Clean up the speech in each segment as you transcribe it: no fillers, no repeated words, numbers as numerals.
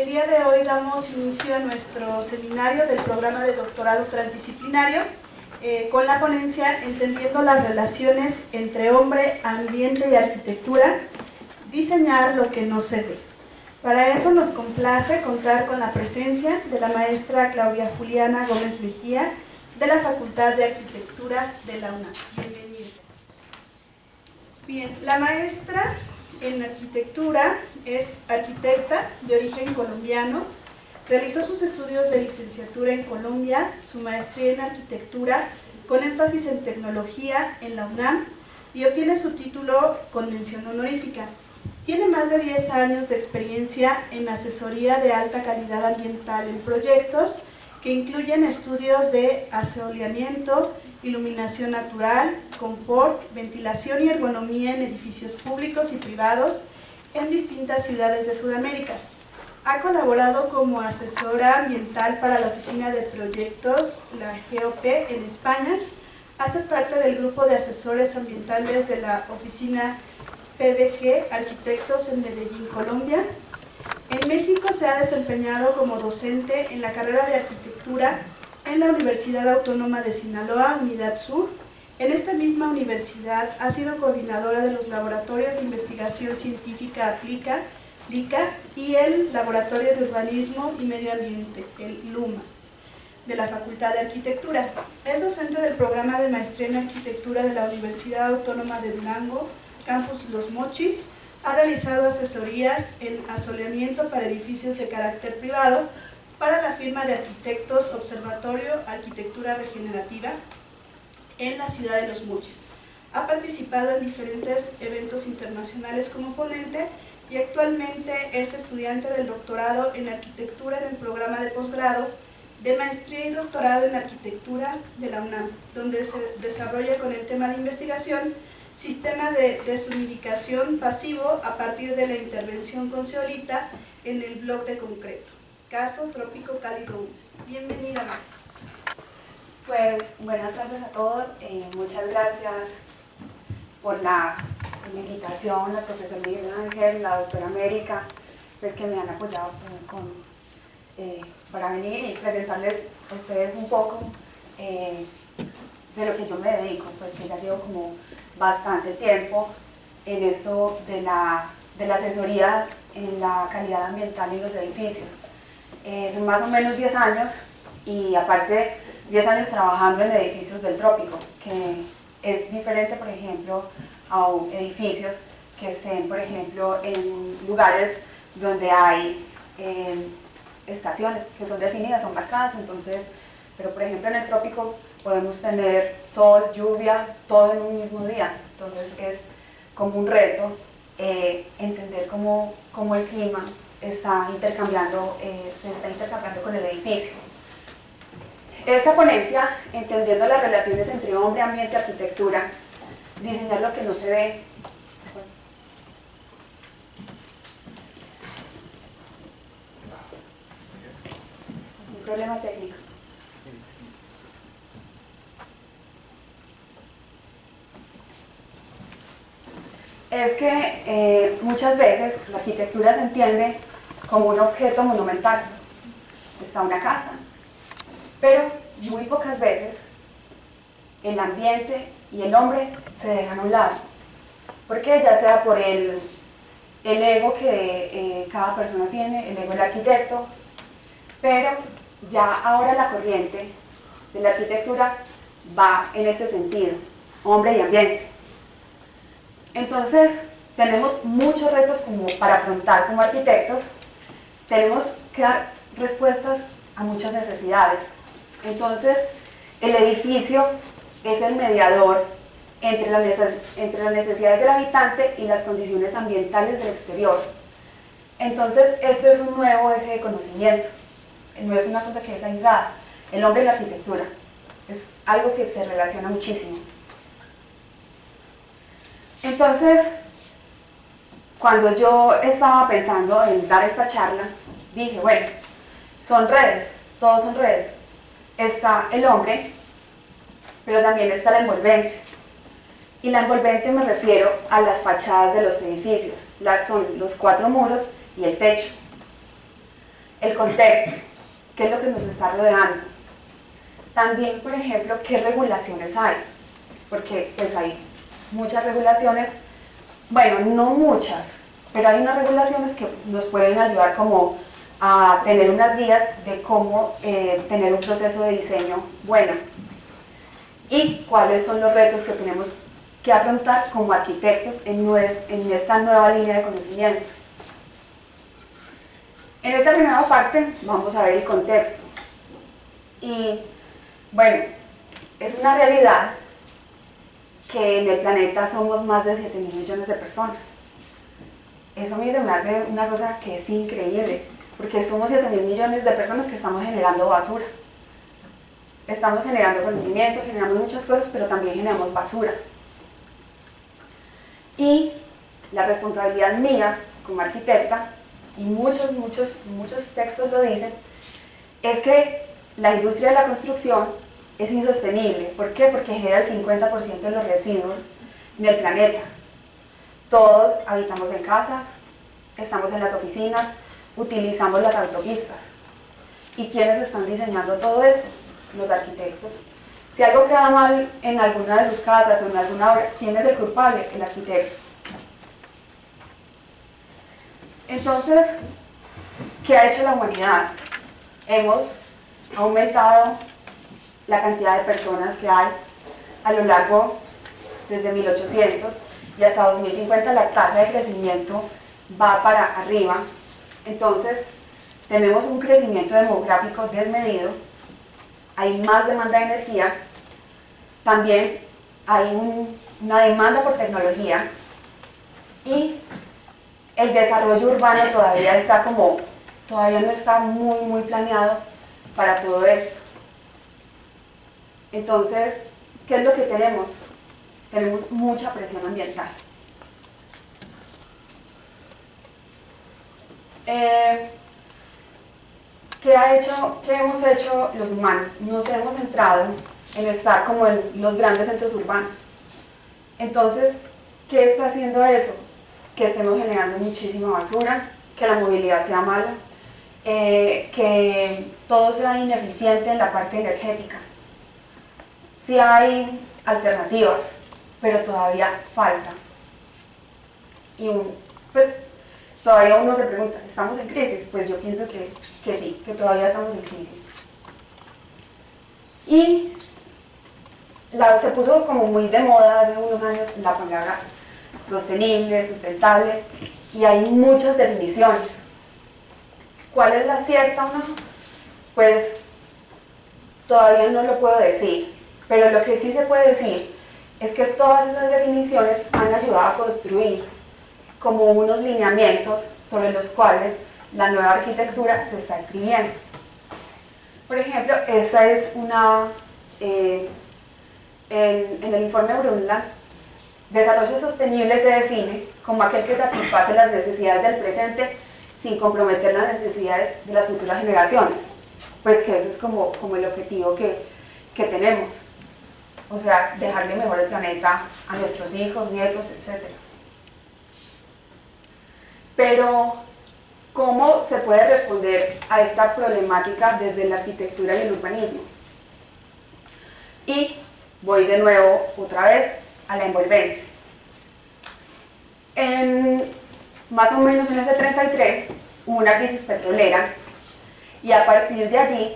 El día de hoy damos inicio a nuestro seminario del programa de doctorado transdisciplinario con la ponencia Entendiendo las relaciones entre hombre, ambiente y arquitectura, diseñar lo que no se ve. Para eso nos complace contar con la presencia de la maestra Claudia Juliana Gómez Mejía de la Facultad de Arquitectura de la UNAM. Bienvenida. Bien, la maestra en arquitectura es arquitecta de origen colombiano, realizó sus estudios de licenciatura en Colombia, su maestría en arquitectura con énfasis en tecnología en la UNAM y obtiene su título con mención honorífica. Tiene más de 10 años de experiencia en asesoría de alta calidad ambiental en proyectos que incluyen estudios de asoleamiento, iluminación natural, confort, ventilación y ergonomía en edificios públicos y privados en distintas ciudades de Sudamérica. Ha colaborado como asesora ambiental para la Oficina de Proyectos, la GOP, en España. Hace parte del grupo de asesores ambientales de la Oficina PDG Arquitectos en Medellín, Colombia. En México se ha desempeñado como docente en la carrera de arquitectura en la Universidad Autónoma de Sinaloa, Unidad Sur. En esta misma universidad ha sido coordinadora de los laboratorios de investigación científica aplica, LICA, y el Laboratorio de Urbanismo y Medio Ambiente, el LUMA, de la Facultad de Arquitectura. Es docente del programa de maestría en arquitectura de la Universidad Autónoma de Durango, Campus Los Mochis. Ha realizado asesorías en asoleamiento para edificios de carácter privado para la firma de arquitectos Observatorio Arquitectura Regenerativa en la ciudad de Los Mochis. Ha participado en diferentes eventos internacionales como ponente y actualmente es estudiante del doctorado en arquitectura en el programa de posgrado de maestría y doctorado en arquitectura de la UNAM, donde se desarrolla con el tema de investigación sistema de deshumidificación pasivo a partir de la intervención con zeolita en el bloque de concreto. Caso Trópico Cálido 1. Bienvenida, maestra. Pues buenas tardes a todos, muchas gracias por la invitación, la profesora Miguel Ángel, la doctora América, pues que me han apoyado para venir y presentarles a ustedes un poco de lo que yo me dedico, pues que ya llevo como bastante tiempo en esto de la asesoría en la calidad ambiental en los edificios. Son más o menos 10 años y aparte 10 años trabajando en edificios del trópico, que es diferente, por ejemplo, a edificios que estén, por ejemplo, en lugares donde hay estaciones que son definidas, son marcadas, entonces, pero por ejemplo en el trópico podemos tener sol, lluvia, todo en un mismo día, entonces es como un reto entender cómo el clima está intercambiando, se está intercambiando con el edificio. Esta ponencia, entendiendo las relaciones entre hombre, ambiente y arquitectura, diseñar lo que no se ve. Un problema técnico. Es que muchas veces la arquitectura se entiende como un objeto monumental. Está una casa, pero muy pocas veces el ambiente y el hombre se dejan a un lado, porque ya sea por el ego que cada persona tiene, el ego del arquitecto, pero ya ahora la corriente de la arquitectura va en ese sentido, hombre y ambiente. Entonces tenemos muchos retos como para afrontar como arquitectos, tenemos que dar respuestas a muchas necesidades. Entonces, el edificio es el mediador entre las necesidades del habitante y las condiciones ambientales del exterior. Entonces, esto es un nuevo eje de conocimiento, no es una cosa que es aislada. El hombre y la arquitectura es algo que se relaciona muchísimo. Entonces, cuando yo estaba pensando en dar esta charla, dije, bueno, son redes, todos son redes. Está el hombre, pero también está la envolvente. Y la envolvente me refiero a las fachadas de los edificios, son los 4 muros y el techo. el contexto, qué es lo que nos está rodeando. También, por ejemplo, qué regulaciones hay, porque pues hay muchas regulaciones, bueno, no muchas, pero hay unas regulaciones que nos pueden ayudar como a tener unas guías de cómo tener un proceso de diseño bueno y cuáles son los retos que tenemos que afrontar como arquitectos en esta nueva línea de conocimiento. En esta primera parte vamos a ver el contexto. Y bueno, es una realidad que en el planeta somos más de 7.000 millones de personas. Eso a mí se me hace una cosa que es increíble, porque somos 7.000 millones de personas que estamos generando basura. Estamos generando conocimiento, generamos muchas cosas, pero también generamos basura. Y la responsabilidad mía como arquitecta, y muchos textos lo dicen, es que la industria de la construcción es insostenible. ¿Por qué? Porque genera el 50% de los residuos en el planeta. Todos habitamos en casas, estamos en las oficinas, utilizamos las autopistas. ¿Y quiénes están diseñando todo eso? Los arquitectos. Si algo queda mal en alguna de sus casas o en alguna obra, ¿quién es el culpable? El arquitecto. Entonces, ¿qué ha hecho la humanidad? Hemos aumentado la cantidad de personas que hay a lo largo, desde 1800 y hasta 2050 la tasa de crecimiento va para arriba. Entonces, tenemos un crecimiento demográfico desmedido, hay más demanda de energía, también hay una demanda por tecnología y el desarrollo urbano todavía no está muy planeado para todo esto. Entonces, ¿qué es lo que tenemos? Tenemos mucha presión ambiental. ¿Qué hemos hecho los humanos? Nos hemos centrado en estar como en los grandes centros urbanos. Entonces, ¿qué está haciendo eso? Que estemos generando muchísima basura, que la movilidad sea mala, que todo sea ineficiente en la parte energética. Sí hay alternativas, pero todavía falta. Y pues todavía uno se pregunta, ¿estamos en crisis? Pues yo pienso que sí, que todavía estamos en crisis. Y se puso como muy de moda hace unos años la palabra sostenible, sustentable, y hay muchas definiciones. ¿Cuál es la cierta o no? Pues todavía no lo puedo decir, pero lo que sí se puede decir es que todas esas definiciones han ayudado a construir como unos lineamientos sobre los cuales la nueva arquitectura se está escribiendo. Por ejemplo, esa es en el informe Brundtland, desarrollo sostenible se define como aquel que satisface las necesidades del presente sin comprometer las necesidades de las futuras generaciones. Pues que eso es como el objetivo que tenemos. O sea, dejarle mejor el planeta a nuestros hijos, nietos, etc. Pero, ¿cómo se puede responder a esta problemática desde la arquitectura y el urbanismo? Y voy de nuevo, otra vez, a la envolvente. Más o menos en ese 33 hubo una crisis petrolera y a partir de allí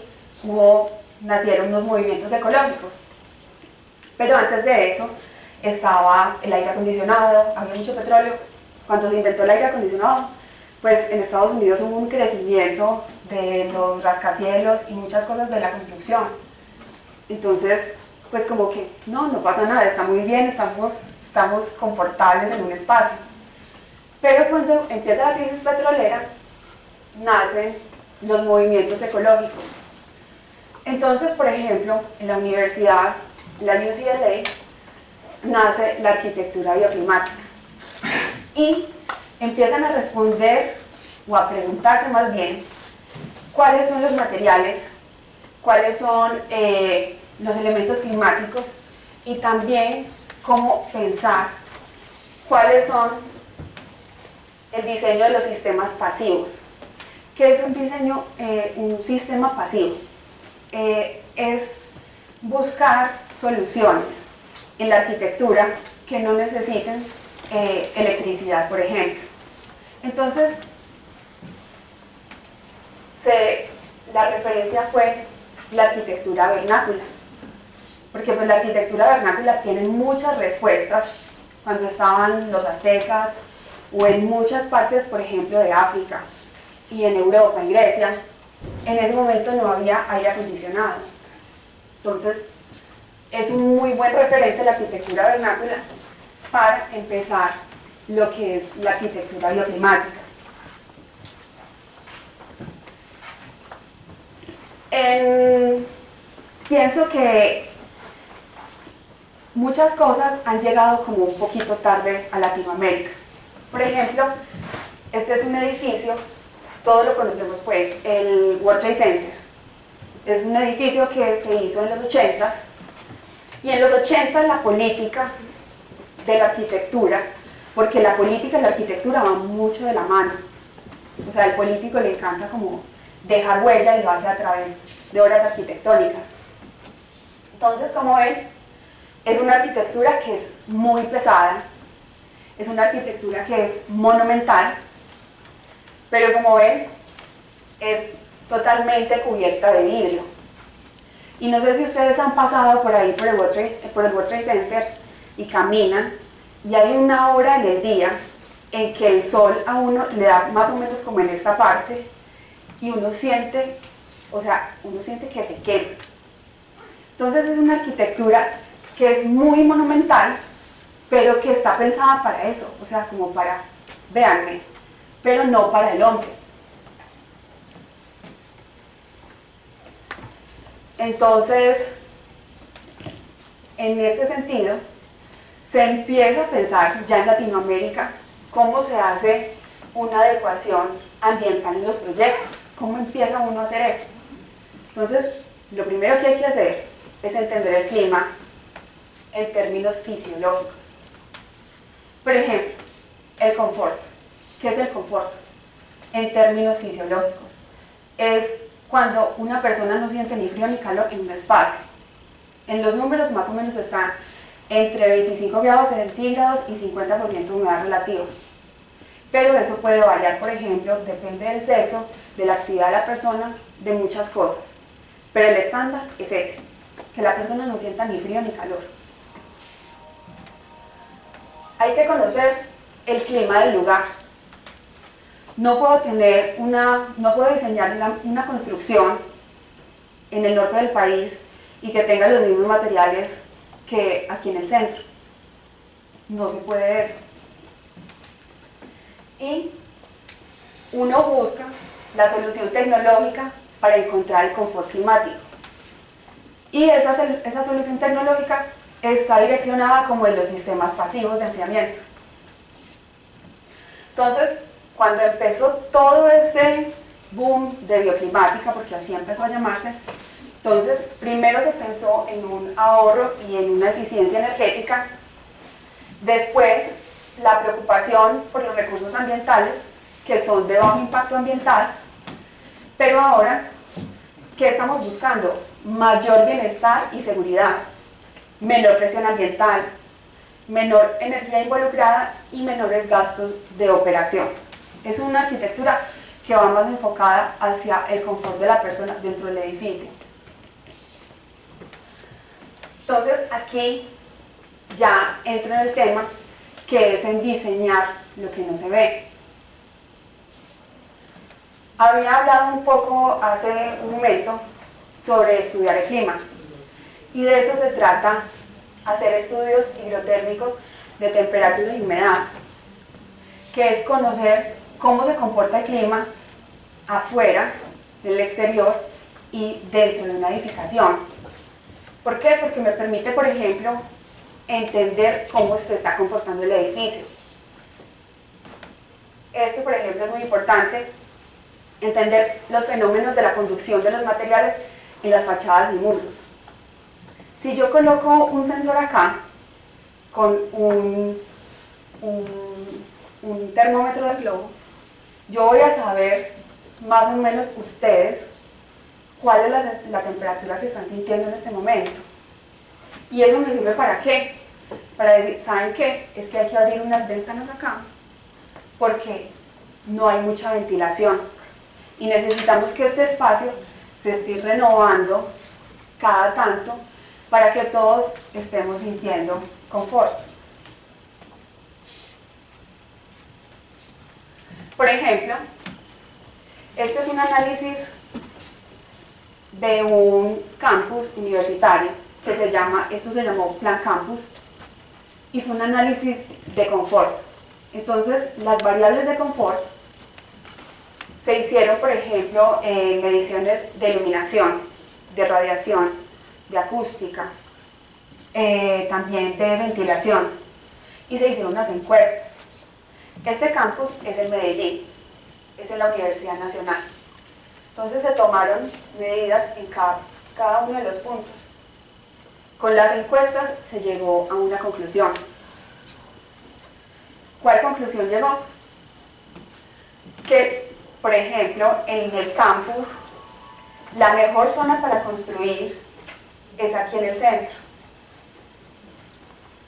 nacieron los movimientos ecológicos. Pero antes de eso estaba el aire acondicionado, había mucho petróleo. Cuando se inventó el aire acondicionado, pues en Estados Unidos hubo un crecimiento de los rascacielos y muchas cosas de la construcción. Entonces, pues como que no pasa nada, está muy bien, estamos confortables en un espacio. Pero cuando empieza la crisis petrolera, nacen los movimientos ecológicos. Entonces, por ejemplo, en la universidad, la UCLA, nace la arquitectura bioclimática. Y empiezan a responder, o a preguntarse más bien, cuáles son los materiales, cuáles son los elementos climáticos, y también cómo pensar cuáles son el diseño de los sistemas pasivos, ¿Qué es un diseño, un sistema pasivo? Es buscar soluciones en la arquitectura que no necesiten electricidad, por ejemplo. Entonces, la referencia fue la arquitectura vernácula, porque pues la arquitectura vernácula tiene muchas respuestas cuando estaban los aztecas o en muchas partes, por ejemplo, de África y en Europa y Grecia. En ese momento no había aire acondicionado. Entonces, es un muy buen referente la arquitectura vernácula para empezar lo que es la arquitectura bioclimática. Pienso que muchas cosas han llegado como un poquito tarde a Latinoamérica. Por ejemplo, este es un edificio, todos lo conocemos pues, el World Trade Center. Es un edificio que se hizo en los 80 y en los 80 la política de la arquitectura, porque la política y la arquitectura van mucho de la mano. O sea, al político le encanta como dejar huella y lo hace a través de obras arquitectónicas. Entonces, como ven, es una arquitectura que es muy pesada, es una arquitectura que es monumental, pero como ven, es totalmente cubierta de vidrio. Y no sé si ustedes han pasado por ahí por el World Trade Center y caminan, y hay una hora en el día en que el sol a uno le da más o menos como en esta parte, y uno siente, o sea, uno siente que se quema. Entonces es una arquitectura que es muy monumental, pero que está pensada para eso, o sea, como para, véanme, pero no para el hombre. Entonces, en este sentido, se empieza a pensar ya en Latinoamérica cómo se hace una adecuación ambiental en los proyectos, cómo empieza uno a hacer eso. Entonces, lo primero que hay que hacer es entender el clima en términos fisiológicos. Por ejemplo, el confort. ¿Qué es el confort? En términos fisiológicos. Es cuando una persona no siente ni frío ni calor en un espacio. En los números más o menos están entre 25 grados centígrados y 50% de humedad relativa. Pero eso puede variar, por ejemplo, depende del sexo, de la actividad de la persona, de muchas cosas. Pero el estándar es ese, que la persona no sienta ni frío ni calor. Hay que conocer el clima del lugar. No puedo diseñar una construcción en el norte del país y que tenga los mismos materiales que aquí en el centro. No se puede eso. Y uno busca la solución tecnológica para encontrar el confort climático. Y esa solución tecnológica está direccionada como en los sistemas pasivos de enfriamiento. Entonces, cuando empezó todo ese boom de bioclimática, porque así empezó a llamarse, entonces primero se pensó en un ahorro y en una eficiencia energética, después la preocupación por los recursos ambientales, que son de bajo impacto ambiental, pero ahora, ¿qué estamos buscando? Mayor bienestar y seguridad, menor presión ambiental, menor energía involucrada y menores gastos de operación. Es una arquitectura que va más enfocada hacia el confort de la persona dentro del edificio. Entonces aquí ya entro en el tema que es en diseñar lo que no se ve. Había hablado un poco hace un momento sobre estudiar el clima y de eso se trata hacer estudios hidrotérmicos de temperatura y humedad, que es conocer cómo se comporta el clima afuera, en el exterior y dentro de una edificación. ¿Por qué? Porque me permite, por ejemplo, entender cómo se está comportando el edificio. Esto, por ejemplo, es muy importante, entender los fenómenos de la conducción de los materiales en las fachadas y muros. Si yo coloco un sensor acá, con un termómetro de globo, yo voy a saber más o menos ustedes cuál es la temperatura que están sintiendo en este momento. ¿Y eso me sirve para qué? Para decir, ¿saben qué? Es que hay que abrir unas ventanas acá porque no hay mucha ventilación y necesitamos que este espacio se esté renovando cada tanto para que todos estemos sintiendo confort. Por ejemplo, este es un análisis de un campus universitario que se llamó Plan Campus y fue un análisis de confort. Entonces, las variables de confort se hicieron, por ejemplo, en mediciones de iluminación, de radiación, de acústica, también de ventilación, y se hicieron unas encuestas. Este campus es en Medellín, es en la Universidad Nacional. Entonces se tomaron medidas en cada uno de los puntos. Con las encuestas se llegó a una conclusión. ¿Cuál conclusión llegó? Que, por ejemplo, en el campus, la mejor zona para construir es aquí en el centro.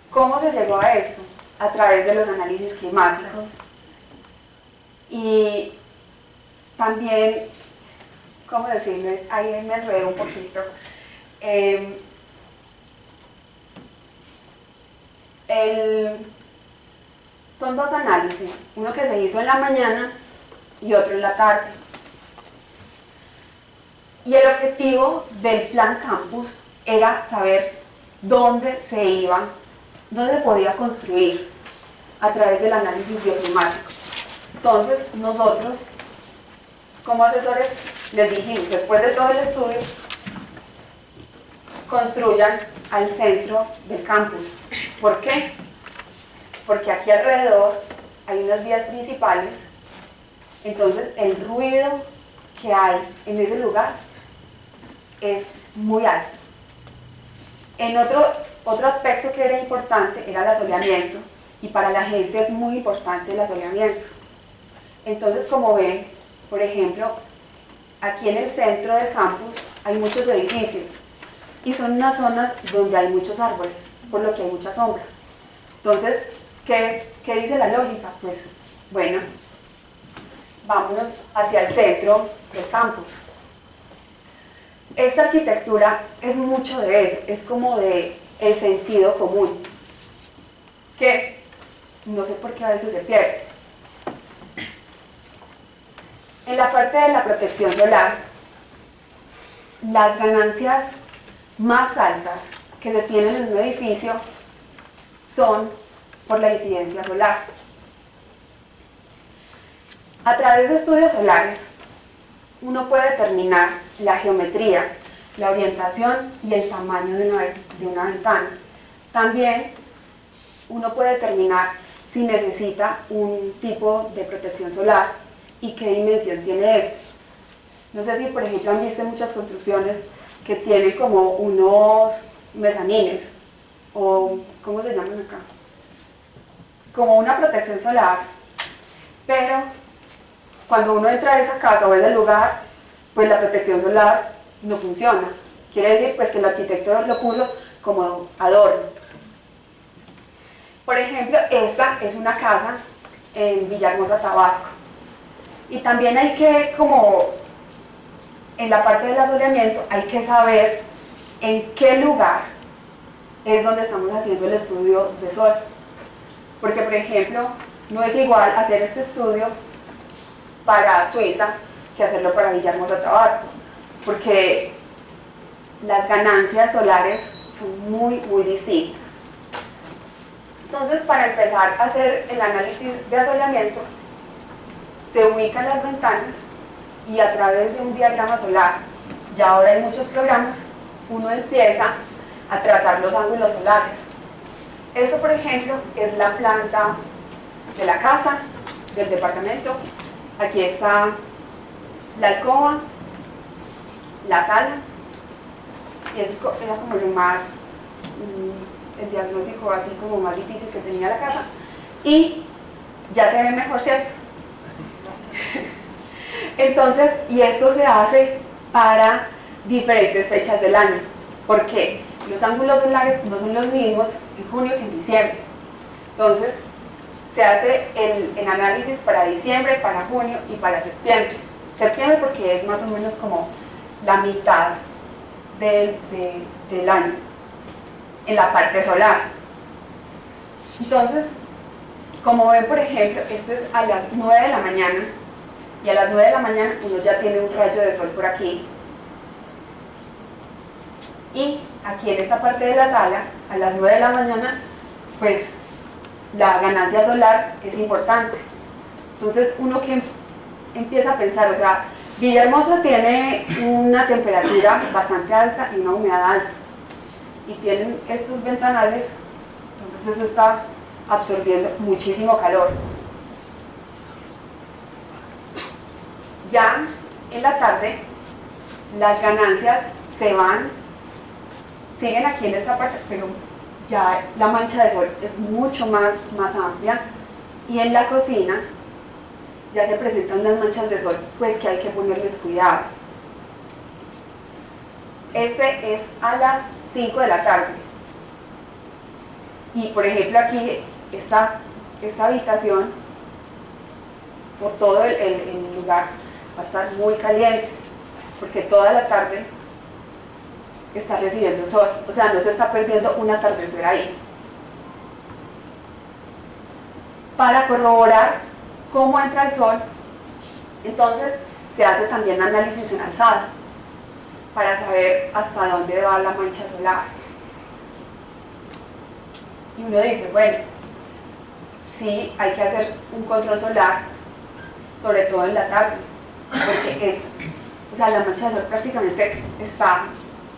¿Cómo se llegó a esto? A través de los análisis climáticos. Y también, ¿cómo decirles? Ahí me enredo un poquito. Son dos análisis, uno que se hizo en la mañana y otro en la tarde. Y el objetivo del Plan Campus era saber dónde se podía construir a través del análisis bioclimático. Entonces, nosotros, como asesores, les dijimos, después de todo el estudio, construyan al centro del campus. ¿Por qué? Porque aquí alrededor hay unas vías principales, entonces el ruido que hay en ese lugar es muy alto. En otro aspecto que era importante era el asoleamiento, y para la gente es muy importante el asoleamiento. Entonces, como ven, por ejemplo, aquí en el centro del campus hay muchos edificios y son unas zonas donde hay muchos árboles, por lo que hay mucha sombra. Entonces, ¿qué dice la lógica? Pues, bueno, vámonos hacia el centro del campus. Esta arquitectura es mucho de eso, es como de el sentido común, que no sé por qué a veces se pierde. En la parte de la protección solar, las ganancias más altas que se tienen en un edificio son por la incidencia solar. A través de estudios solares, uno puede determinar la geometría, la orientación y el tamaño de una ventana. También uno puede determinar si necesita un tipo de protección solar y qué dimensión tiene este. No sé si, por ejemplo, han visto muchas construcciones que tienen como unos mezanines, o ¿cómo se llaman acá? Como una protección solar, pero cuando uno entra a esa casa o a ese lugar, pues la protección solar no funciona. Quiere decir pues que el arquitecto lo puso como adorno. Por ejemplo, esta es una casa en Villahermosa, Tabasco. Y también hay que, como en la parte del asoleamiento, hay que saber en qué lugar es donde estamos haciendo el estudio de sol. Porque, por ejemplo, no es igual hacer este estudio para Suiza que hacerlo para Villahermosa, Tabasco, porque las ganancias solares son muy, muy distintas. Entonces, para empezar a hacer el análisis de asoleamiento, se ubican las ventanas y a través de un diagrama solar, ya ahora hay muchos programas, uno empieza a trazar los ángulos solares. Esto, por ejemplo, es la planta de la casa, del departamento. Aquí está la alcoba, la sala, y eso era como lo más, el diagnóstico así como más difícil que tenía la casa, y ya se ve mejor, ¿cierto? Entonces, y esto se hace para diferentes fechas del año. ¿Por qué? Los ángulos solares no son los mismos en junio que en diciembre. Entonces, se hace el análisis para diciembre, para junio y para septiembre. Septiembre porque es más o menos como la mitad del año en la parte solar. Entonces, como ven, por ejemplo, esto es a las 9 de la mañana, y a las 9 de la mañana uno ya tiene un rayo de sol por aquí, y aquí en esta parte de la sala, a las 9 de la mañana, pues la ganancia solar es importante. Entonces uno que empieza a pensar, o sea, Villahermosa tiene una temperatura bastante alta y una humedad alta, y tienen estos ventanales, entonces eso está absorbiendo muchísimo calor. Ya en la tarde las ganancias siguen aquí en esta parte, pero ya la mancha de sol es mucho más amplia, y en la cocina ya se presentan unas manchas de sol pues que hay que ponerles cuidado. Este es a las 5 de la tarde, y por ejemplo aquí esta habitación, por todo el lugar, va a estar muy caliente porque toda la tarde está recibiendo sol, o sea, no se está perdiendo un atardecer ahí. Para corroborar cómo entra el sol, entonces se hace también análisis en alzada para saber hasta dónde va la mancha solar. Y uno dice, bueno, sí hay que hacer un control solar, sobre todo en la tarde, porque la mancha de sol prácticamente está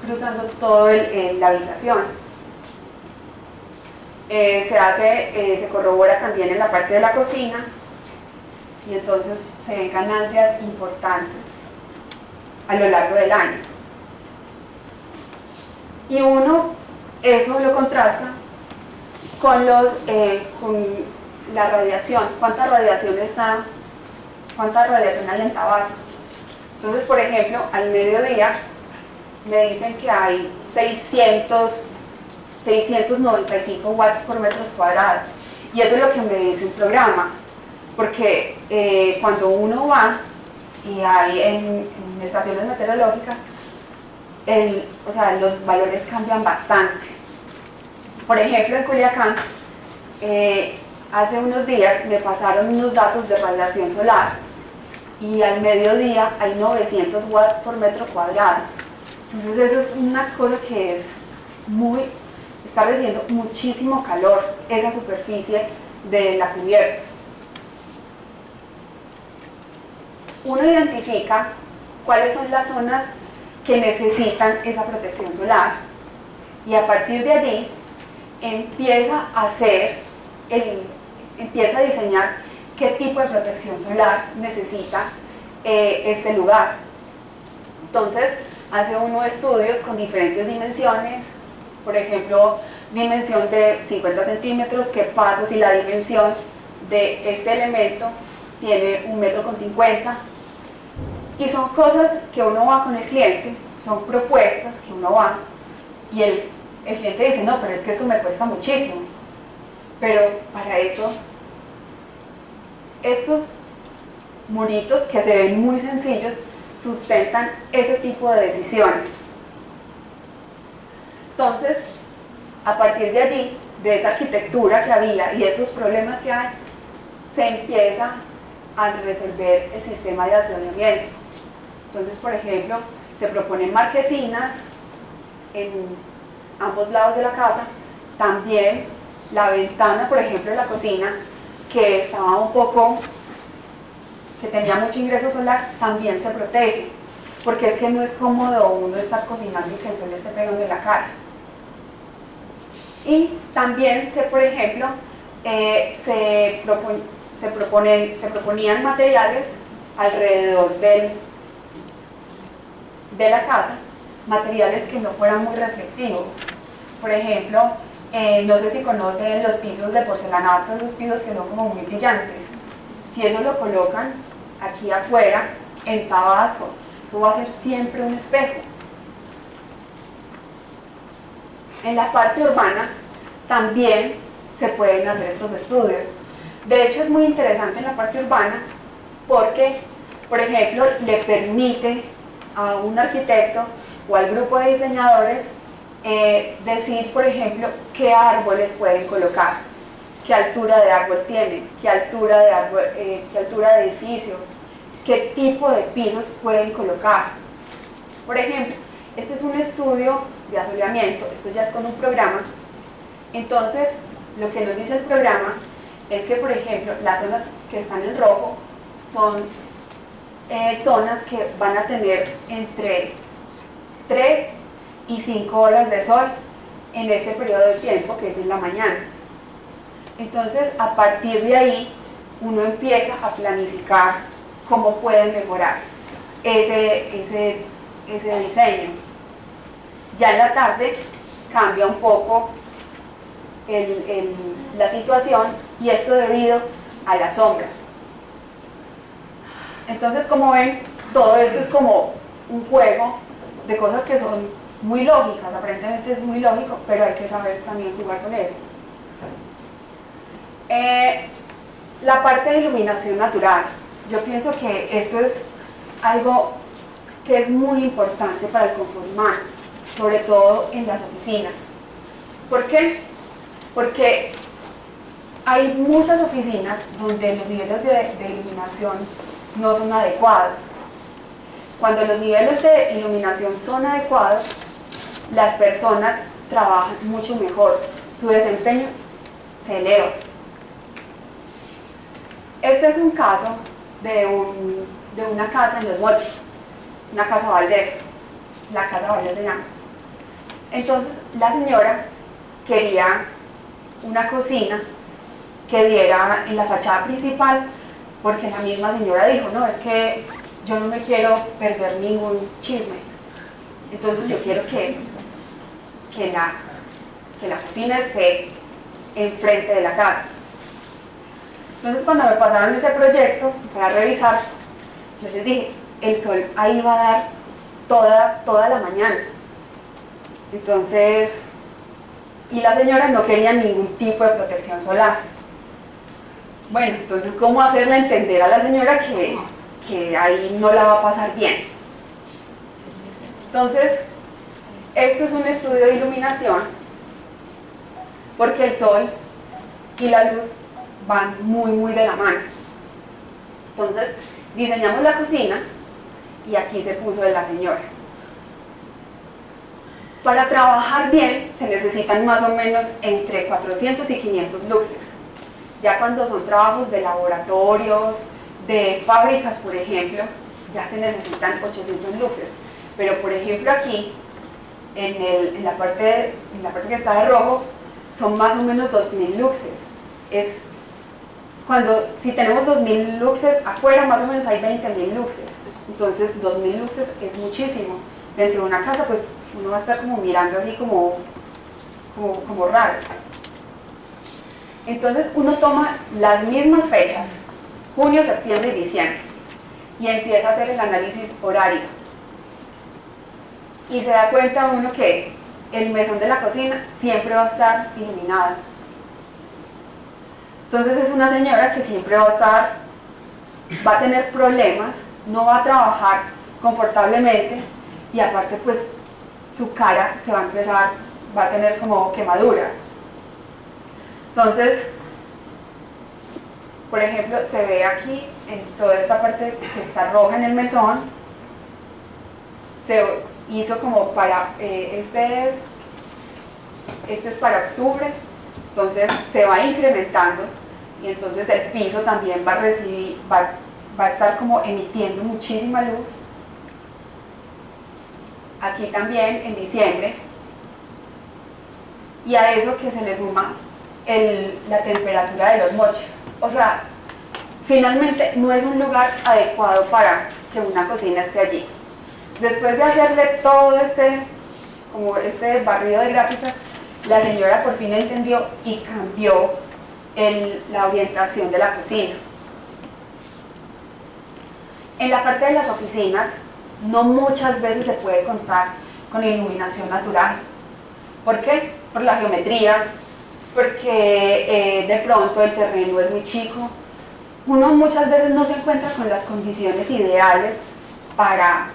cruzando toda la habitación. Se corrobora también en la parte de la cocina, y entonces se ven ganancias importantes a lo largo del año. Y uno eso lo contrasta con la radiación. ¿Cuánta radiación hay en Tabasco? Entonces, por ejemplo, al mediodía me dicen que hay 695 watts por metros cuadrados, y eso es lo que me dice un programa, porque cuando uno va y hay en estaciones meteorológicas, los valores cambian bastante. Por ejemplo, en Culiacán, hace unos días me pasaron unos datos de radiación solar, y al mediodía hay 900 watts por metro cuadrado. Entonces eso es una cosa que está recibiendo muchísimo calor, esa superficie de la cubierta. Uno identifica cuáles son las zonas que necesitan esa protección solar, y a partir de allí empieza a diseñar qué tipo de protección solar necesita este lugar. Entonces hace uno estudios con diferentes dimensiones, por ejemplo, dimensión de 50 centímetros, qué pasa si la dimensión de este elemento tiene 1,50 m, y son cosas que uno va con el cliente, son propuestas que uno va, y el cliente dice, no, pero es que eso me cuesta muchísimo, pero para eso estos muritos que se ven muy sencillos sustentan ese tipo de decisiones. Entonces, a partir de allí, de esa arquitectura que había y esos problemas que hay, se empieza a resolver el sistema de aislamiento. Entonces, por ejemplo, se proponen marquesinas en ambos lados de la casa. También la ventana, por ejemplo, de la cocina, que tenía mucho ingreso solar, también se protege, porque es que no es cómodo uno estar cocinando y que el sol le esté pegando en la cara. Y también por ejemplo, se proponían materiales alrededor de la casa, materiales que no fueran muy reflectivos. Por ejemplo, no sé si conocen los pisos de porcelanato, esos pisos que son como muy brillantes. Si eso lo colocan aquí afuera, en Tabasco, eso va a ser siempre un espejo. En la parte urbana también se pueden hacer estos estudios. De hecho, es muy interesante en la parte urbana porque, por ejemplo, le permite a un arquitecto o al grupo de diseñadores decir, por ejemplo, qué árboles pueden colocar, qué altura de árbol tienen, qué altura de edificios, qué tipo de pisos pueden colocar. Por ejemplo, este es un estudio de asoleamiento, esto ya es con un programa. Entonces, lo que nos dice el programa es que, por ejemplo, las zonas que están en rojo son zonas que van a tener entre 3 y 5 horas de sol en este periodo de tiempo, que es en la mañana. Entonces, a partir de ahí, uno empieza a planificar cómo puede mejorar ese diseño. Ya en la tarde cambia un poco la situación, y esto debido a las sombras. Entonces, como ven, todo esto es como un juego de cosas que son muy lógicas, aparentemente es muy lógico, pero hay que saber también jugar con eso. La parte de iluminación natural, yo pienso que esto es algo que es muy importante para el confort humano, sobre todo en las oficinas. ¿Por qué? Porque hay muchas oficinas donde los niveles de iluminación no son adecuados. Cuando los niveles de iluminación son adecuados, las personas trabajan mucho mejor, su desempeño se eleva. Este es un caso de una casa en Los Mochis, una casa Valdés, la casa Valdés se llama. Entonces la señora quería una cocina que diera en la fachada principal, porque la misma señora dijo, no, es que yo no me quiero perder ningún chisme, entonces yo quiero que la cocina esté enfrente de la casa. Entonces, cuando me pasaron ese proyecto para revisar, yo les dije, el sol ahí va a dar toda la mañana. Entonces, y la señora no quería ningún tipo de protección solar. Bueno, entonces, ¿cómo hacerle entender a la señora que ahí no la va a pasar bien? Entonces, esto es un estudio de iluminación, porque el sol y la luz van muy de la mano. Entonces, diseñamos la cocina y aquí se puso de la señora. Para trabajar bien se necesitan más o menos entre 400 y 500 luces. Ya cuando son trabajos de laboratorios, de fábricas, por ejemplo, ya se necesitan 800 luces. Pero, por ejemplo, aquí, en la parte que está de rojo, son más o menos 2000 luces. Si tenemos 2000 luces afuera, más o menos hay 20.000 luces. Entonces, 2000 luces es muchísimo. Dentro de una casa, pues, uno va a estar como mirando así como raro. Entonces, uno toma las mismas fechas, junio, septiembre y diciembre, y empieza a hacer el análisis horario. Y se da cuenta uno que el mesón de la cocina siempre va a estar iluminado. Entonces es una señora que siempre va a tener problemas, no va a trabajar confortablemente, y aparte pues su cara va a tener como quemaduras. Entonces, por ejemplo, se ve aquí en toda esta parte que está roja en el mesón, se hizo como para, este es para octubre, entonces se va incrementando, y entonces el piso también va a estar como emitiendo muchísima luz. Aquí también en diciembre, y a eso que se le suma la temperatura de Los Mochis. O sea, finalmente no es un lugar adecuado para que una cocina esté allí. Después de hacerle todo este barrido de gráficas, la señora por fin entendió y cambió la orientación de la cocina. En la parte de las oficinas, no muchas veces se puede contar con iluminación natural. ¿Por qué? Por la geometría, porque de pronto el terreno es muy chico. Uno muchas veces no se encuentra con las condiciones ideales para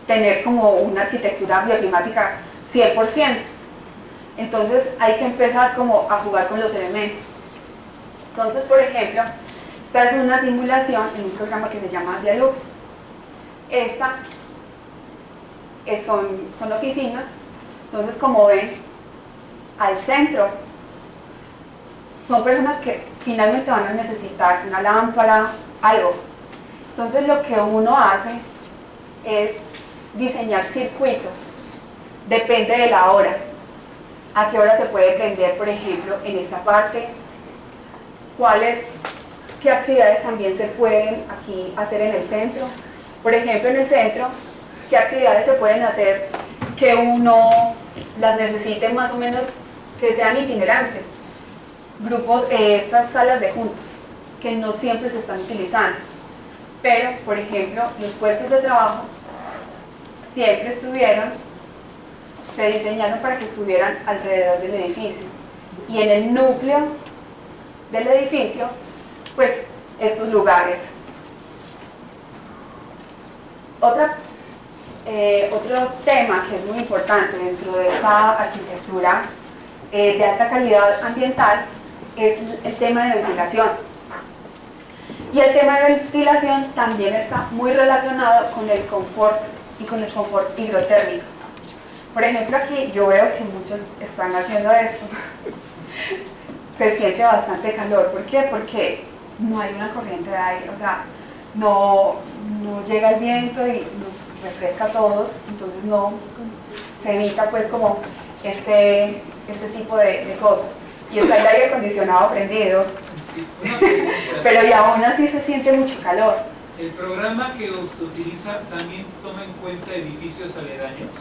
tener como una arquitectura bioclimática 100%. Entonces hay que empezar como a jugar con los elementos. Entonces, por ejemplo, esta es una simulación en un programa que se llama Dialux. Esta son oficinas. Entonces, como ven, al centro son personas que finalmente van a necesitar una lámpara, algo. Entonces lo que uno hace es diseñar circuitos. Depende de la hora. ¿A qué hora se puede prender, por ejemplo, en esta parte? ¿Qué actividades también se pueden aquí hacer en el centro? Por ejemplo, en el centro, ¿qué actividades se pueden hacer que uno las necesite más o menos que sean itinerantes? Grupos, estas salas de juntas, que no siempre se están utilizando. Pero, por ejemplo, los puestos de trabajo siempre se diseñaron para que estuvieran alrededor del edificio. Y en el núcleo del edificio, pues, estos lugares. Otro tema que es muy importante dentro de esta arquitectura de alta calidad ambiental es el tema de ventilación. Y el tema de ventilación también está muy relacionado con el confort y con el confort hidrotérmico. Por ejemplo, aquí yo veo que muchos están haciendo esto. Se siente bastante calor. ¿Por qué? Porque no hay una corriente de aire, o sea, no llega el viento y nos refresca a todos, entonces no se evita pues como este tipo de cosas. Y está el aire acondicionado prendido, Sí, pero y aún así se siente mucho calor. ¿El programa que usted utiliza también toma en cuenta edificios aledaños?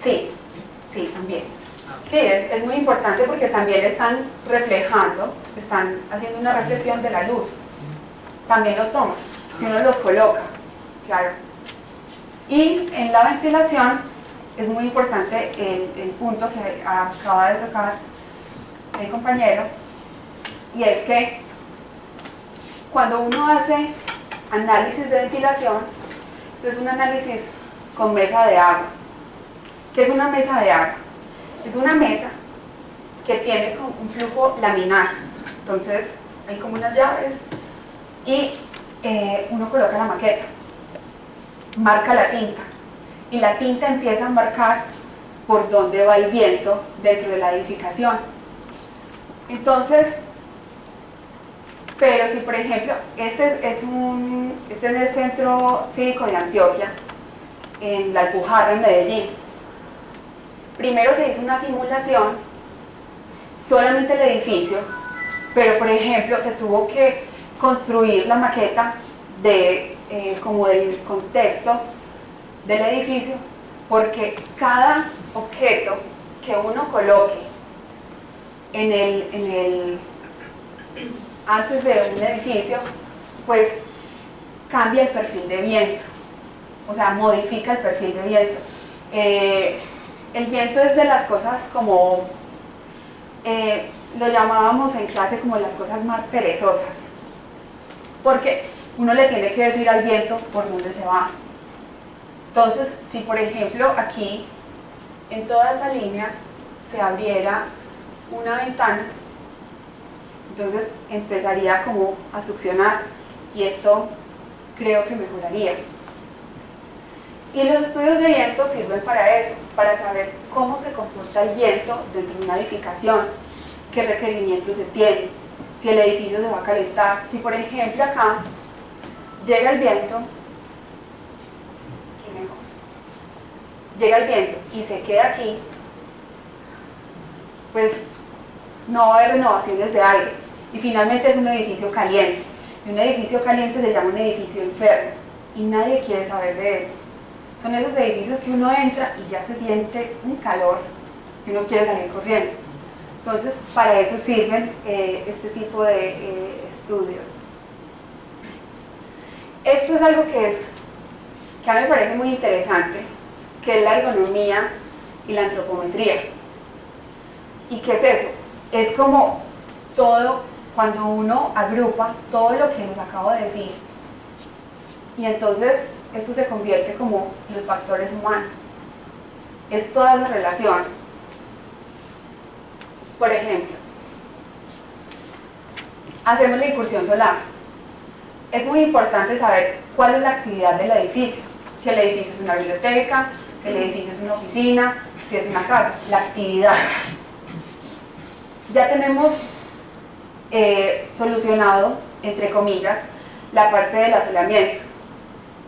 Sí, Sí. sí, también. Ah, Sí, es muy importante porque también están reflejando, están haciendo una reflexión de la luz. También los toma, si uno los coloca, claro. Y en la ventilación es muy importante el punto que acaba de tocar el compañero, y es que cuando uno hace análisis de ventilación, esto es un análisis con mesa de agua. ¿Qué es una mesa de agua? Es una mesa que tiene un flujo laminar. Entonces hay como unas llaves y uno coloca la maqueta, marca la tinta y la tinta empieza a marcar por dónde va el viento dentro de la edificación. Entonces, pero si por ejemplo, este es el Centro Cívico de Antioquia, en La Alpujarra, en Medellín. Primero se hizo una simulación, solamente el edificio, pero por ejemplo se tuvo que construir la maqueta como del contexto del edificio, porque cada objeto que uno coloque antes de un edificio, pues cambia el perfil de viento, o sea, modifica el perfil de viento. El viento es de las cosas como, lo llamábamos en clase como las cosas más perezosas, porque uno le tiene que decir al viento por dónde se va. Entonces, si por ejemplo aquí, en toda esa línea, se abriera una ventana, entonces empezaría como a succionar, y esto creo que mejoraría. Y los estudios de viento sirven para eso, para saber cómo se comporta el viento dentro de una edificación, qué requerimientos se tienen, si el edificio se va a calentar. Si por ejemplo acá llega el viento, y se queda aquí, pues no va a haber renovaciones de aire, y finalmente es un edificio caliente. Y un edificio caliente se llama un edificio enfermo, y nadie quiere saber de eso. Son esos edificios que uno entra y ya se siente un calor, que uno quiere salir corriendo. Entonces, para eso sirven este tipo de estudios. Esto es algo que es que a mí me parece muy interesante, que es la ergonomía y la antropometría. ¿Y qué es eso? Es como todo, cuando uno agrupa todo lo que les acabo de decir, y entonces esto se convierte como los factores humanos. Es toda esa relación. Por ejemplo, hacemos la incursión solar. Es muy importante saber cuál es la actividad del edificio. Si el edificio es una biblioteca, si el edificio es una oficina, si es una casa. La actividad. Ya tenemos solucionado, entre comillas, la parte del asolamiento.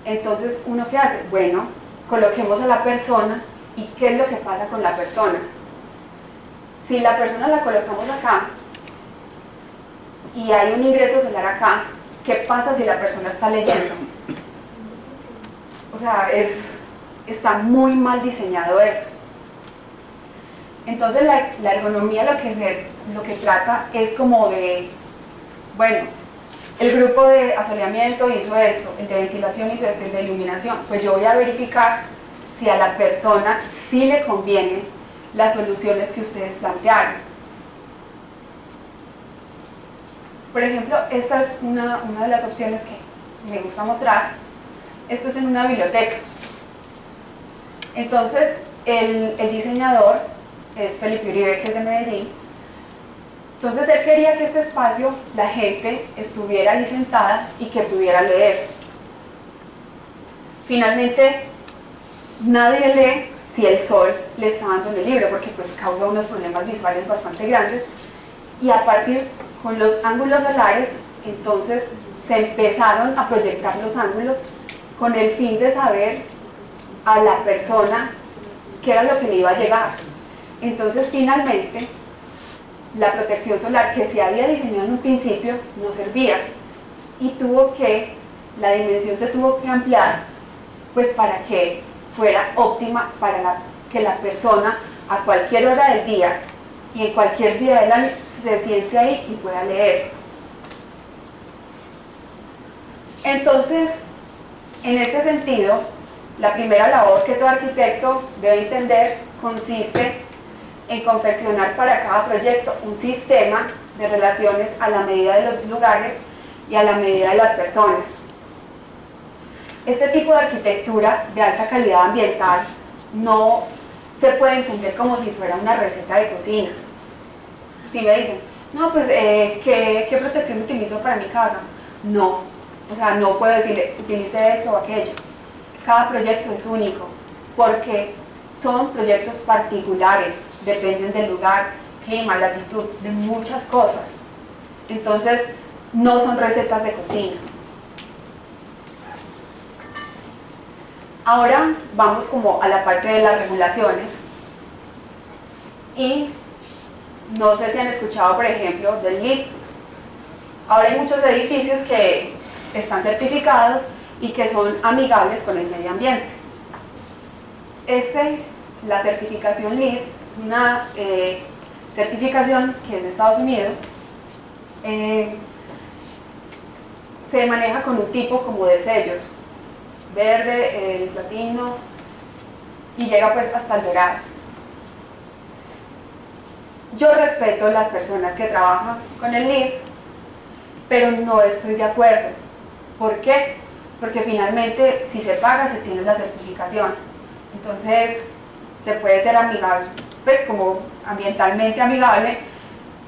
Entonces, ¿uno qué hace? Bueno, coloquemos a la persona y ¿qué es lo que pasa con la persona? Si la persona la colocamos acá y hay un ingreso solar acá, ¿qué pasa si la persona está leyendo? O sea, está muy mal diseñado eso. Entonces la ergonomía lo que trata es como de, bueno, el grupo de asoleamiento hizo esto, el de ventilación hizo esto, el de iluminación. Pues yo voy a verificar si a la persona sí le convienen las soluciones que ustedes plantearon. Por ejemplo, esta es una de las opciones que me gusta mostrar. Esto es en una biblioteca. Entonces, el diseñador es Felipe Uribe, que es de Medellín. Entonces, él quería que este espacio, la gente estuviera ahí sentada y que pudiera leer. Finalmente, nadie lee si el sol le está dando en el libro, porque pues causa unos problemas visuales bastante grandes. Y a partir, con los ángulos solares, entonces se empezaron a proyectar los ángulos con el fin de saber a la persona qué era lo que le iba a llegar. Entonces, finalmente, la protección solar que se había diseñado en un principio no servía y la dimensión se tuvo que ampliar pues para que fuera óptima para que la persona a cualquier hora del día y en cualquier día del año se siente ahí y pueda leer. Entonces, en este sentido, la primera labor que todo arquitecto debe entender consiste en confeccionar para cada proyecto un sistema de relaciones a la medida de los lugares y a la medida de las personas. Este tipo de arquitectura de alta calidad ambiental no se puede entender como si fuera una receta de cocina. Si me dicen, no, pues, ¿qué protección utilizo para mi casa? No, o sea, no puedo decirle, utilice esto o aquello. Cada proyecto es único, porque son proyectos particulares, dependen del lugar, clima, latitud, de muchas cosas. Entonces, no son recetas de cocina. Ahora vamos como a la parte de las regulaciones. Y no sé si han escuchado, por ejemplo, del LEED. Ahora hay muchos edificios que están certificados y que son amigables con el medio ambiente. La certificación LEED, una certificación que es de Estados Unidos, se maneja con un tipo como de sellos, verde, el platino, y llega pues hasta el dorado. Yo respeto las personas que trabajan con el LEED, pero no estoy de acuerdo. ¿Por qué? Porque finalmente si se paga se tiene la certificación. Entonces se puede ser amigable, pues como ambientalmente amigable,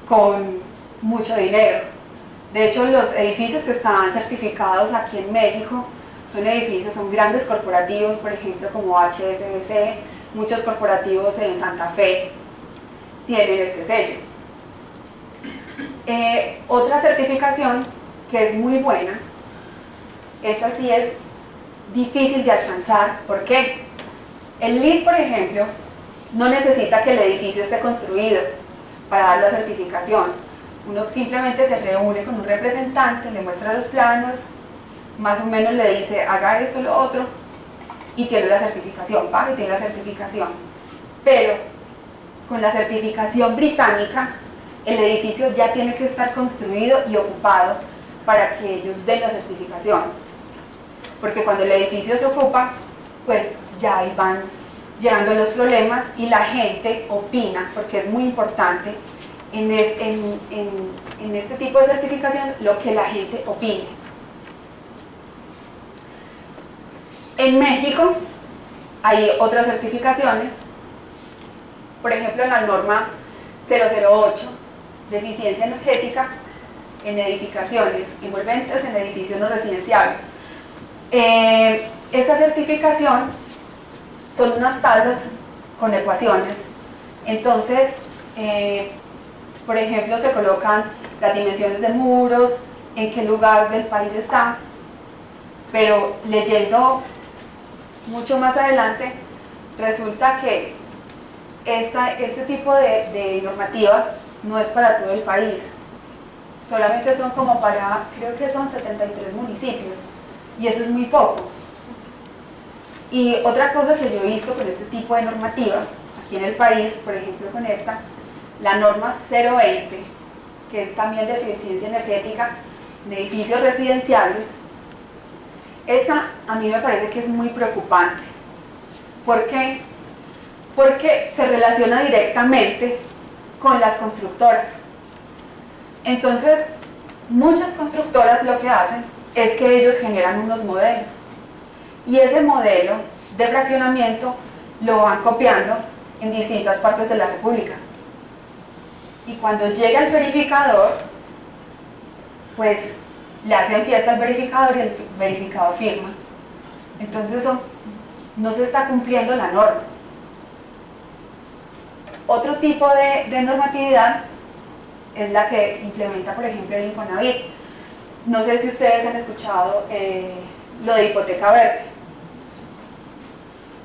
con mucho dinero. De hecho, los edificios que están certificados aquí en México son grandes corporativos, por ejemplo como HSBC, muchos corporativos en Santa Fe tienen este sello. Otra certificación que es muy buena, esta sí es difícil de alcanzar. ¿Por qué? El LEED, por ejemplo, no necesita que el edificio esté construido para dar la certificación. Uno simplemente se reúne con un representante, le muestra los planos, más o menos le dice, haga esto, lo otro, y tiene la certificación, paga y tiene la certificación. Pero con la certificación británica, el edificio ya tiene que estar construido y ocupado para que ellos den la certificación. porque cuando el edificio se ocupa, pues ya ahí van llegando los problemas y la gente opina, porque es muy importante en este tipo de certificación lo que la gente opine. En México hay otras certificaciones, por ejemplo la norma 008 de eficiencia energética en edificaciones envolventes en edificios no residenciales. Esta certificación son unas tablas con ecuaciones, entonces por ejemplo se colocan las dimensiones de muros, en qué lugar del país está, pero leyendo mucho más adelante resulta que este tipo de normativas no es para todo el país, solamente son como para, creo que son 73 municipios, y eso es muy poco. Y otra cosa que yo he visto con este tipo de normativas, aquí en el país, por ejemplo con esta, la norma 020, que es también de eficiencia energética en edificios residenciales, esta a mí me parece que es muy preocupante. ¿Por qué? Porque se relaciona directamente con las constructoras. Entonces, muchas constructoras lo que hacen es que ellos generan unos modelos y ese modelo de fraccionamiento lo van copiando en distintas partes de la República. Y cuando llega el verificador, pues le hacen fiesta al verificador y el verificador firma. Entonces eso no se está cumpliendo la norma. Otro tipo de normatividad es la que implementa, por ejemplo, el Infonavit. No sé si ustedes han escuchado lo de hipoteca verde.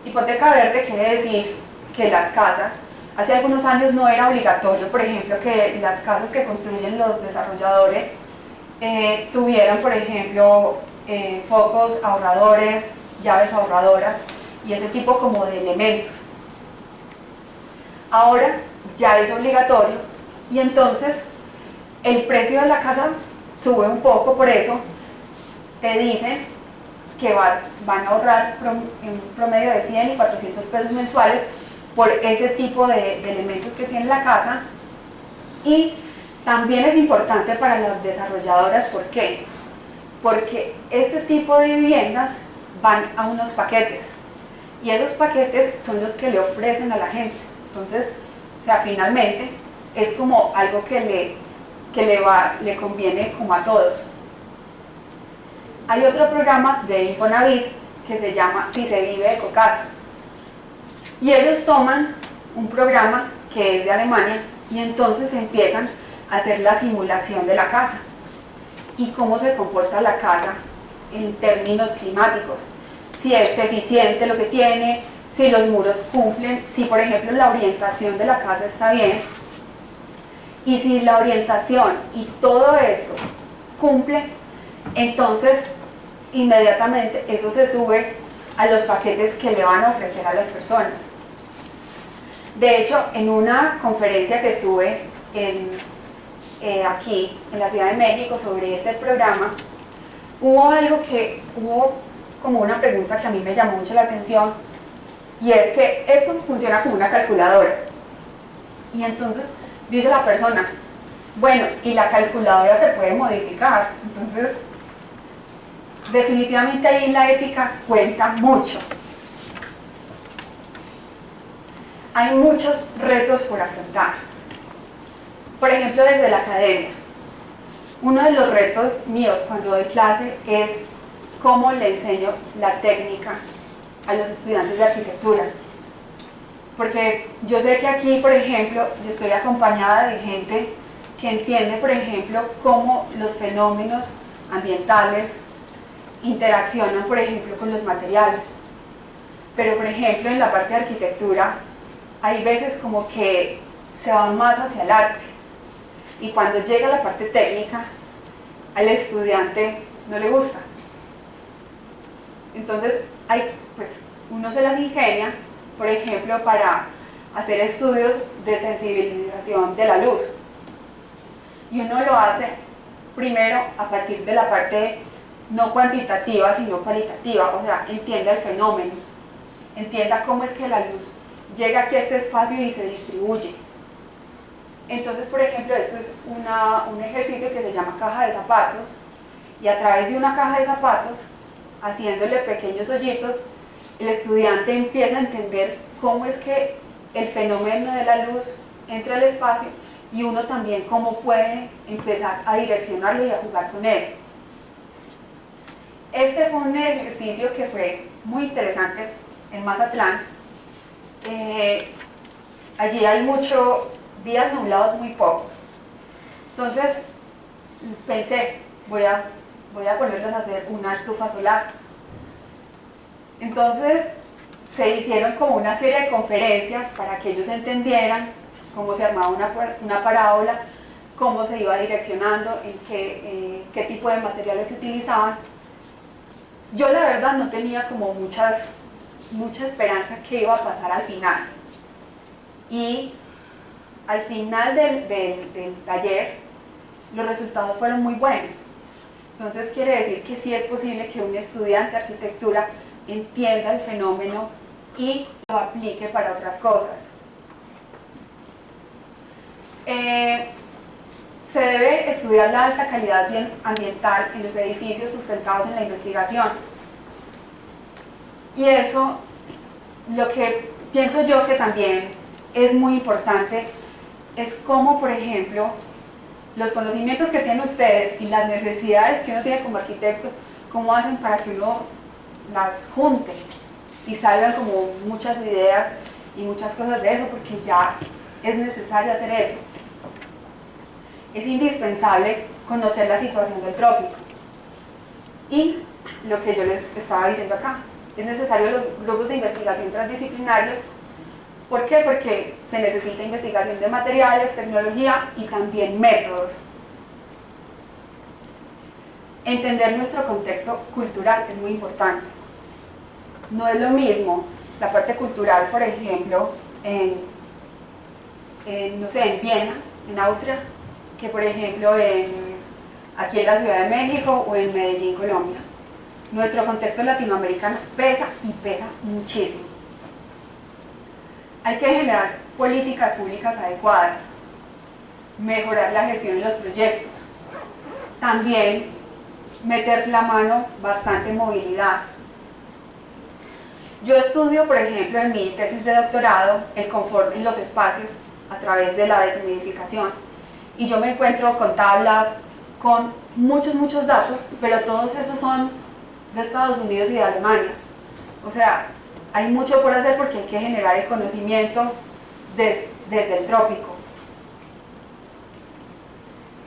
Hipoteca verde quiere decir que las casas, hace algunos años no era obligatorio, por ejemplo, que las casas que construyen los desarrolladores tuvieran, por ejemplo, focos ahorradores, llaves ahorradoras y ese tipo como de elementos. Ahora ya es obligatorio y entonces el precio de la casa sube un poco, por eso te dicen que van a ahorrar en un promedio de 100 y 400 pesos mensuales por ese tipo de elementos que tiene la casa. Y también es importante para las desarrolladoras, ¿por qué? Porque este tipo de viviendas van a unos paquetes y esos paquetes son los que le ofrecen a la gente. Entonces, o sea, finalmente es como algo que le conviene como a todos. Hay otro programa de Infonavit que se llama Si se vive Ecocasa y ellos toman un programa que es de Alemania y entonces empiezan a hacer la simulación de la casa y cómo se comporta la casa en términos climáticos, si es eficiente lo que tiene, si los muros cumplen, si por ejemplo la orientación de la casa está bien, y si la orientación y todo esto cumple, entonces inmediatamente eso se sube a los paquetes que le van a ofrecer a las personas. De hecho, en una conferencia que estuve aquí en la Ciudad de México sobre este programa, hubo como una pregunta que a mí me llamó mucho la atención, y es que esto funciona como una calculadora. Y entonces dice la persona, bueno, y la calculadora se puede modificar. Entonces, definitivamente ahí la ética cuenta mucho. Hay muchos retos por afrontar. Por ejemplo, desde la academia. Uno de los retos míos cuando doy clase es cómo le enseño la técnica a los estudiantes de arquitectura. Porque yo sé que aquí, por ejemplo, yo estoy acompañada de gente que entiende, por ejemplo, cómo los fenómenos ambientales interaccionan, por ejemplo, con los materiales. Pero, por ejemplo, en la parte de arquitectura, hay veces como que se va más hacia el arte. Y cuando llega la parte técnica, al estudiante no le gusta. Entonces, pues, uno se las ingenia, por ejemplo, para hacer estudios de sensibilización de la luz. Y uno lo hace primero a partir de la parte no cuantitativa, sino cualitativa, o sea, entienda el fenómeno, entienda cómo es que la luz llega aquí a este espacio y se distribuye. Entonces, por ejemplo, esto es un ejercicio que se llama caja de zapatos, y a través de una caja de zapatos, haciéndole pequeños hoyitos, el estudiante empieza a entender cómo es que el fenómeno de la luz entra al espacio y uno también cómo puede empezar a direccionarlo y a jugar con él. Este fue un ejercicio que fue muy interesante en Mazatlán. Allí hay muchos días nublados, muy pocos. Entonces pensé, voy a ponerlos a hacer una estufa solar. Entonces se hicieron como una serie de conferencias para que ellos entendieran cómo se armaba una parábola, cómo se iba direccionando, en qué tipo de materiales se utilizaban. Yo la verdad no tenía como mucha esperanza que iba a pasar al final. Y al final del taller los resultados fueron muy buenos. Entonces quiere decir que sí es posible que un estudiante de arquitectura entienda el fenómeno y lo aplique para otras cosas. Se debe estudiar la alta calidad ambiental en los edificios sustentados en la investigación. Y eso, lo que pienso yo que también es muy importante, es cómo, por ejemplo, los conocimientos que tienen ustedes y las necesidades que uno tiene como arquitecto, cómo hacen para que uno las junte y salgan como muchas ideas y muchas cosas de eso, porque ya es necesario hacer eso. Es indispensable conocer la situación del trópico. Y lo que yo les estaba diciendo acá, es necesario los grupos de investigación transdisciplinarios. ¿Por qué? Porque se necesita investigación de materiales, tecnología y también métodos. Entender nuestro contexto cultural es muy importante. No es lo mismo la parte cultural, por ejemplo, no sé, en Viena, en Austria, que por ejemplo aquí en la Ciudad de México o en Medellín, Colombia. Nuestro contexto latinoamericano pesa y pesa muchísimo. Hay que generar políticas públicas adecuadas, mejorar la gestión de los proyectos, también meter la mano bastante en movilidad. Yo estudio, por ejemplo, en mi tesis de doctorado, el confort en los espacios a través de la deshumidificación, y yo me encuentro con tablas, con muchos datos, pero todos esos son de Estados Unidos y de Alemania. O sea, hay mucho por hacer porque hay que generar el conocimiento desde el trópico.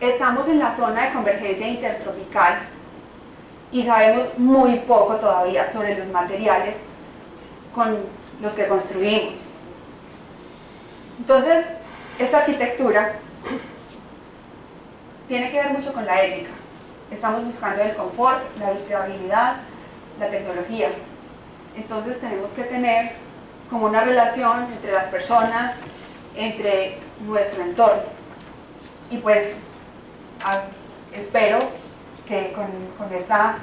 Estamos en la zona de convergencia intertropical y sabemos muy poco todavía sobre los materiales con los que construimos. Entonces, esta arquitectura tiene que ver mucho con la ética. Estamos buscando el confort, la habitabilidad, la tecnología. Entonces tenemos que tener como una relación entre las personas, entre nuestro entorno. Y pues espero que con esta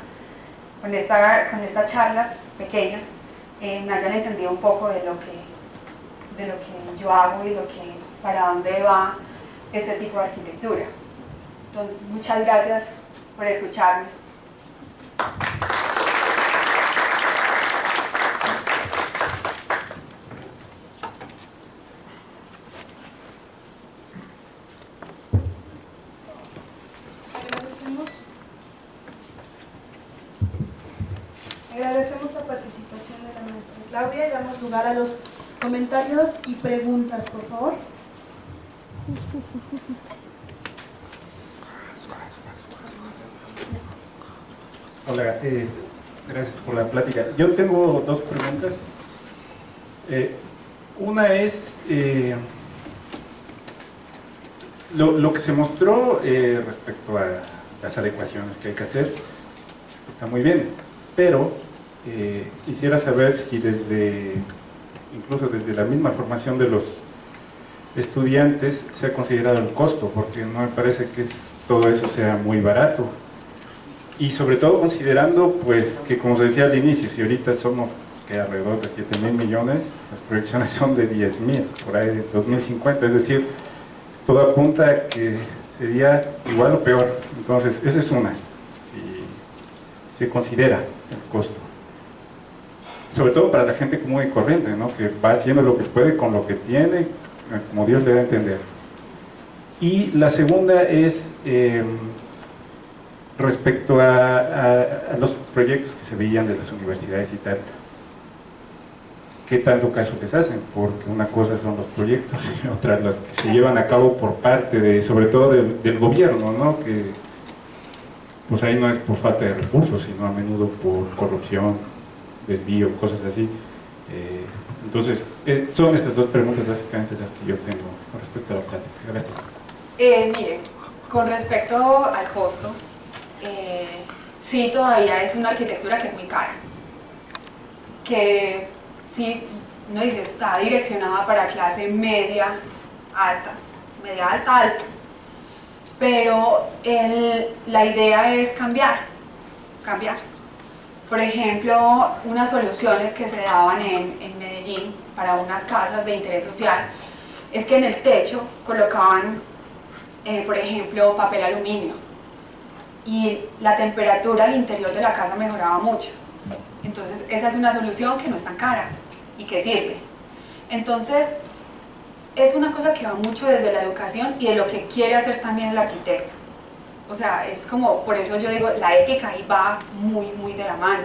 charla pequeña me hayan entendido un poco de lo que yo hago y para dónde va este tipo de arquitectura. Entonces, muchas gracias por escucharme. Agradecemos la participación de la maestra Claudia y damos lugar a los comentarios y preguntas, por favor. Hola, gracias por la plática. Yo tengo dos preguntas. Una es lo que se mostró respecto a las adecuaciones que hay que hacer, está muy bien, pero quisiera saber si incluso desde la misma formación de los estudiantes se ha considerado el costo, porque no me parece que todo eso sea muy barato. Y sobre todo considerando pues que, como se decía al inicio, si ahorita somos que alrededor de 7.000 millones, las proyecciones son de 10.000, por ahí de 2050, es decir, todo apunta a que sería igual o peor. Entonces, esa es una, si se considera el costo. Sobre todo para la gente común y corriente, ¿no? Que va haciendo lo que puede con lo que tiene, como Dios le da a entender. Y la segunda es respecto a los proyectos que se veían de las universidades y tal. ¿Qué tanto caso les hacen? Porque una cosa son los proyectos y otra las que se llevan a cabo por parte de, sobre todo del gobierno, ¿no? Que pues ahí no es por falta de recursos, sino a menudo por corrupción, desvío, cosas así. Entonces, son estas dos preguntas básicamente las que yo tengo con respecto a la plática. Gracias. Mire, con respecto al costo, sí, todavía es una arquitectura que es muy cara, que sí, uno dice, está direccionada para clase media alta, alta, pero la idea es cambiar. Por ejemplo, unas soluciones que se daban en Medellín para unas casas de interés social es que en el techo colocaban, por ejemplo, papel aluminio, y la temperatura al interior de la casa mejoraba mucho. Entonces esa es una solución que no es tan cara y que sirve. Entonces es una cosa que va mucho desde la educación y de lo que quiere hacer también el arquitecto. O sea, es como, por eso yo digo, la ética ahí va muy de la mano.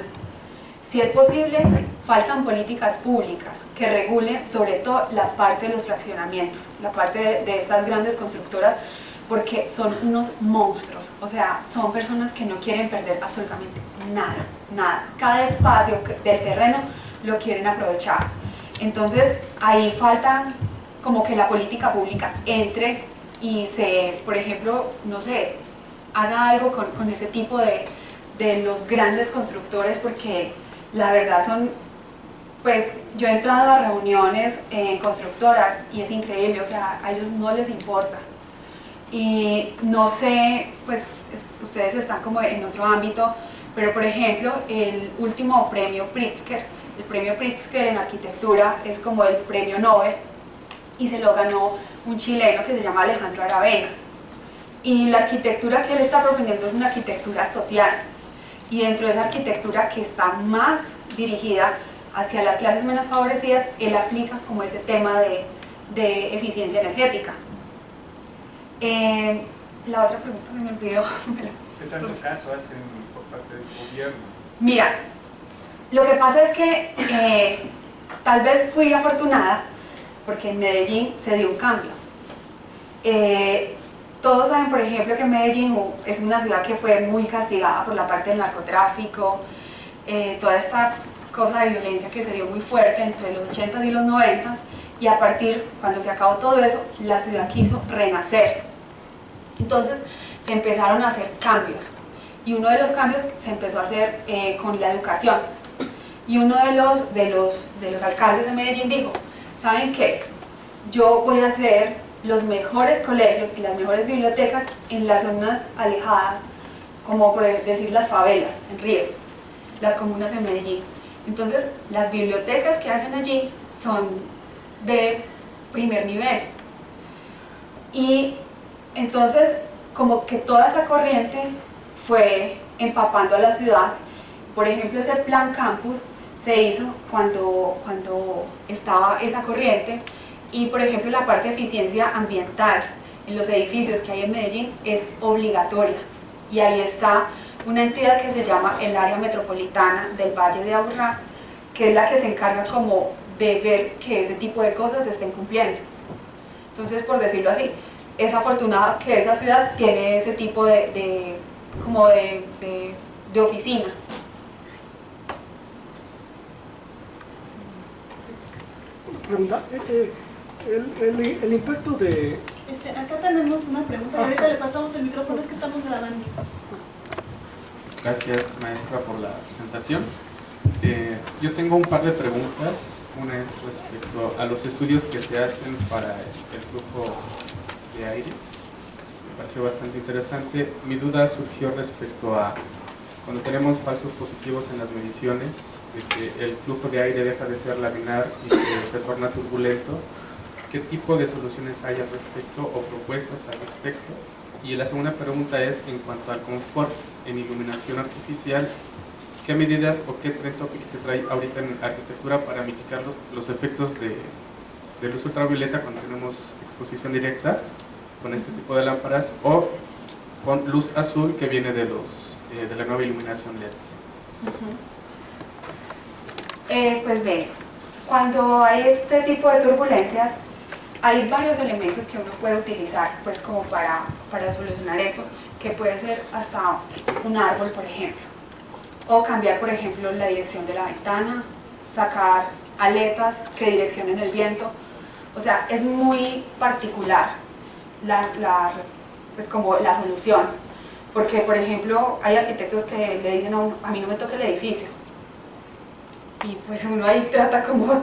Si es posible, faltan políticas públicas que regulen sobre todo la parte de los fraccionamientos, la parte de estas grandes constructoras, porque son unos monstruos. O sea, son personas que no quieren perder absolutamente nada. Cada espacio del terreno lo quieren aprovechar. Entonces, ahí falta como que la política pública entre y se, por ejemplo, no sé, haga algo con ese tipo de los grandes constructores, porque la verdad son, pues yo he entrado a reuniones en constructoras y es increíble, o sea, a ellos no les importa. Y no sé, pues ustedes están como en otro ámbito, pero por ejemplo, el último premio Pritzker, el premio Pritzker en arquitectura es como el premio Nobel, y se lo ganó un chileno que se llama Alejandro Aravena. Y la arquitectura que él está proponiendo es una arquitectura social, y dentro de esa arquitectura que está más dirigida hacia las clases menos favorecidas, él aplica como ese tema de eficiencia energética. La otra pregunta me olvidó. ¿Qué tanto caso hacen por parte del gobierno? Mira, lo que pasa es que tal vez fui afortunada porque en Medellín se dio un cambio. Todos saben, por ejemplo, que Medellín es una ciudad que fue muy castigada por la parte del narcotráfico, toda esta cosa de violencia que se dio muy fuerte entre los 80s y los 90s, y a partir, cuando se acabó todo eso, la ciudad quiso renacer. Entonces se empezaron a hacer cambios, y uno de los cambios se empezó a hacer con la educación, y uno de los alcaldes de Medellín dijo, ¿saben qué? Yo voy a hacer los mejores colegios y las mejores bibliotecas en las zonas alejadas, como por decir las favelas en Río, las comunas en Medellín. Entonces las bibliotecas que hacen allí son de primer nivel, y entonces como que toda esa corriente fue empapando a la ciudad. Por ejemplo, ese plan campus se hizo cuando estaba esa corriente, y por ejemplo la parte de eficiencia ambiental en los edificios que hay en Medellín es obligatoria, y ahí está una entidad que se llama el Área Metropolitana del Valle de Aburrá, que es la que se encarga como de ver que ese tipo de cosas se estén cumpliendo. Entonces, por decirlo así, es afortunado que esa ciudad tiene ese tipo de oficina. Pregunta, el impacto de... Acá tenemos una pregunta y ahorita le pasamos el micrófono, es que estamos grabando. Gracias, maestra, por la presentación. Yo tengo un par de preguntas. Una es respecto a los estudios que se hacen para el flujo de aire. Me pareció bastante interesante. Mi duda surgió respecto a cuando tenemos falsos positivos en las mediciones, de que el flujo de aire deja de ser laminar y que se torna turbulento, ¿qué tipo de soluciones hay al respecto o propuestas al respecto? Y la segunda pregunta es, en cuanto al confort en iluminación artificial, ¿qué medidas o qué trend topic se trae ahorita en arquitectura para mitigar los efectos de luz ultravioleta cuando tenemos exposición directa con este tipo de lámparas o con luz azul que viene de la nueva iluminación LED? Pues bien, cuando hay este tipo de turbulencias, hay varios elementos que uno puede utilizar pues como para solucionar eso, que puede ser hasta un árbol, por ejemplo, o cambiar, por ejemplo, la dirección de la ventana, sacar aletas que direccionen el viento. O sea, es muy particular pues como la solución, porque, por ejemplo, hay arquitectos que le dicen a mí no me toque el edificio, y pues uno ahí trata como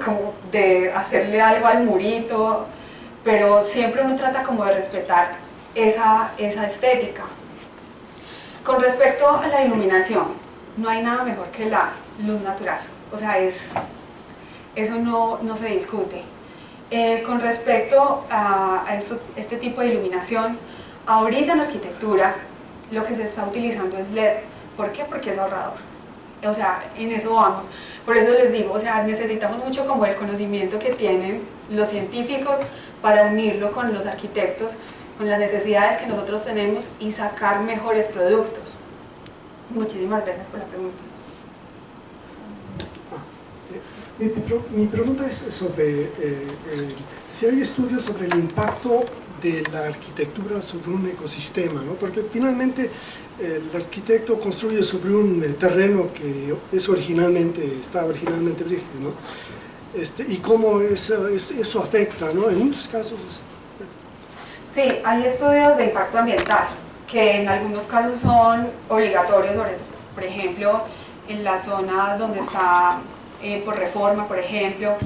de hacerle algo al murito, pero siempre uno trata como de respetar esa estética. Con respecto a la iluminación, no hay nada mejor que la luz natural, o sea, eso no se discute. Con respecto a este tipo de iluminación, ahorita en arquitectura lo que se está utilizando es LED. ¿Por qué? Porque es ahorrador. O sea, en eso vamos. Por eso les digo, o sea, necesitamos mucho como el conocimiento que tienen los científicos para unirlo con los arquitectos, con las necesidades que nosotros tenemos y sacar mejores productos. Muchísimas gracias por la pregunta. Mi pregunta es sobre si hay estudios sobre el impacto de la arquitectura sobre un ecosistema, ¿no? Porque finalmente el arquitecto construye sobre un terreno que está originalmente virgen, ¿no? Y cómo eso afecta, ¿no? En muchos casos. Sí, hay estudios de impacto ambiental que en algunos casos son obligatorios, por ejemplo, en las zonas donde está por Reforma, por ejemplo,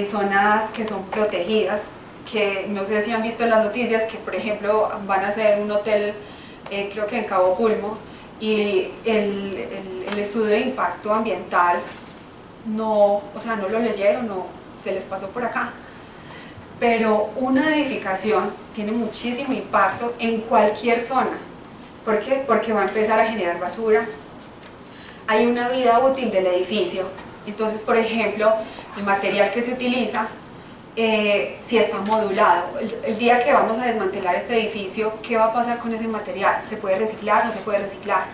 zonas que son protegidas, que no sé si han visto en las noticias que, por ejemplo, van a hacer un hotel, creo que en Cabo Pulmo, y el estudio de impacto ambiental no lo leyeron, se les pasó por acá. Pero una edificación tiene muchísimo impacto en cualquier zona. ¿Por qué? Porque va a empezar a generar basura. Hay una vida útil del edificio. Entonces, por ejemplo, el material que se utiliza, si está modulado, el día que vamos a desmantelar este edificio, ¿qué va a pasar con ese material? ¿Se puede reciclar? ¿No se puede reciclar?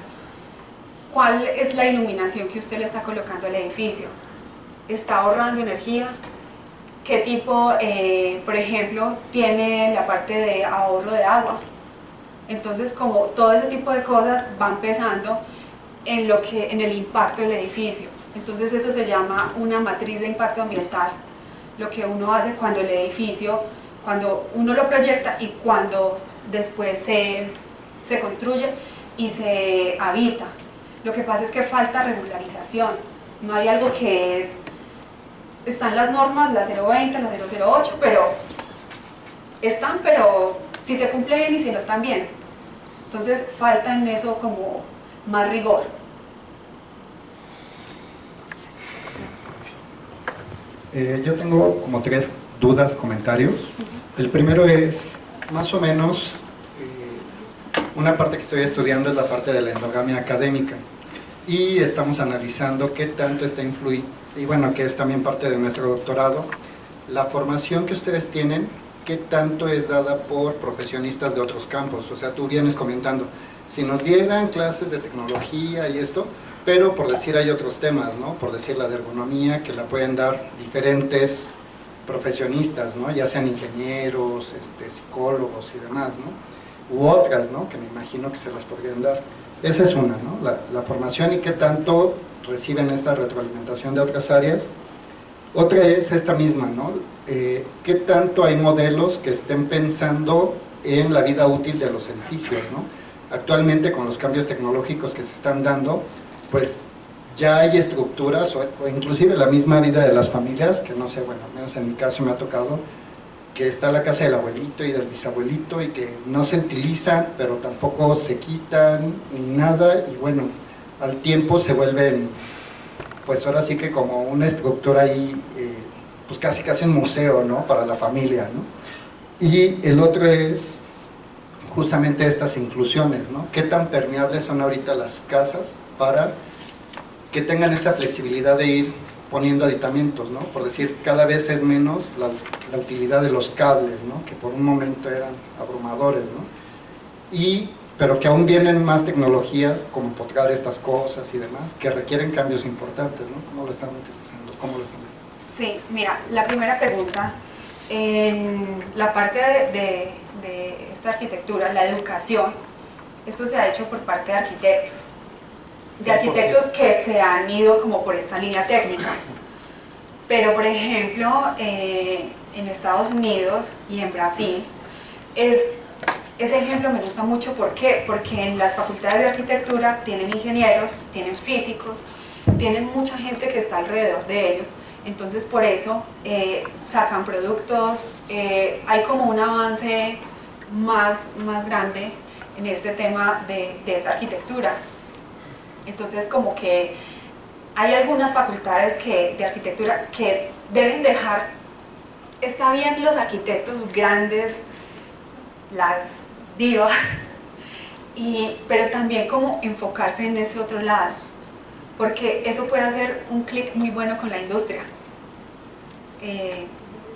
¿Cuál es la iluminación que usted le está colocando al edificio? ¿Está ahorrando energía? ¿Qué tipo, por ejemplo, tiene la parte de ahorro de agua? Entonces, como todo ese tipo de cosas va empezando en el impacto del edificio. Entonces eso se llama una matriz de impacto ambiental, lo que uno hace cuando el edificio, cuando uno lo proyecta y cuando después se construye y se habita. Lo que pasa es que falta regularización, no hay algo que están las normas, la 020, la 008, pero si se cumple bien y si no también. Entonces falta en eso como más rigor. Yo tengo como 3 dudas, comentarios. El primero es, más o menos, una parte que estoy estudiando es la parte de la endogamia académica y estamos analizando qué tanto está influido, y bueno, que es también parte de nuestro doctorado, la formación que ustedes tienen, qué tanto es dada por profesionistas de otros campos. O sea, tú vienes comentando, si nos dieran clases de tecnología y esto, pero por decir hay otros temas, ¿no? Por decir la de ergonomía, que la pueden dar diferentes profesionistas, ¿no? Ya sean ingenieros, psicólogos y demás, ¿no? U otras, ¿no? Que me imagino que se las podrían dar. Esa es una, ¿no? La formación y qué tanto reciben esta retroalimentación de otras áreas. Otra es esta misma, ¿no? ¿Qué tanto hay modelos que estén pensando en la vida útil de los edificios, ¿no? Actualmente, con los cambios tecnológicos que se están dando, pues ya hay estructuras o inclusive la misma vida de las familias, que no sé, bueno, al menos en mi caso me ha tocado, que está la casa del abuelito y del bisabuelito y que no se utilizan, pero tampoco se quitan ni nada, y bueno, al tiempo se vuelven, pues ahora sí que como una estructura ahí, pues casi un museo, ¿no? Para la familia, ¿no? Y el otro es justamente estas inclusiones, ¿no? ¿Qué tan permeables son ahorita las casas para que tengan esa flexibilidad de ir poniendo aditamentos, ¿no? Por decir, cada vez es menos la utilidad de los cables, ¿no? Que por un momento eran abrumadores, ¿no? Pero que aún vienen más tecnologías como potrar estas cosas y demás, que requieren cambios importantes, ¿no? ¿Cómo lo están utilizando? ¿Cómo lo están viendo? Sí, mira, la primera pregunta, en la parte de esta arquitectura, la educación, esto se ha hecho por parte de arquitectos que se han ido como por esta línea técnica. Pero, por ejemplo, en Estados Unidos y en Brasil, ese ejemplo me gusta mucho. ¿Por qué? Porque en las facultades de arquitectura tienen ingenieros, tienen físicos, tienen mucha gente que está alrededor de ellos. Entonces, por eso sacan productos, hay como un avance más grande en este tema de esta arquitectura. Entonces, como que hay algunas facultades de arquitectura que deben dejar, está bien los arquitectos grandes, las divas, pero también como enfocarse en ese otro lado, porque eso puede hacer un clic muy bueno con la industria.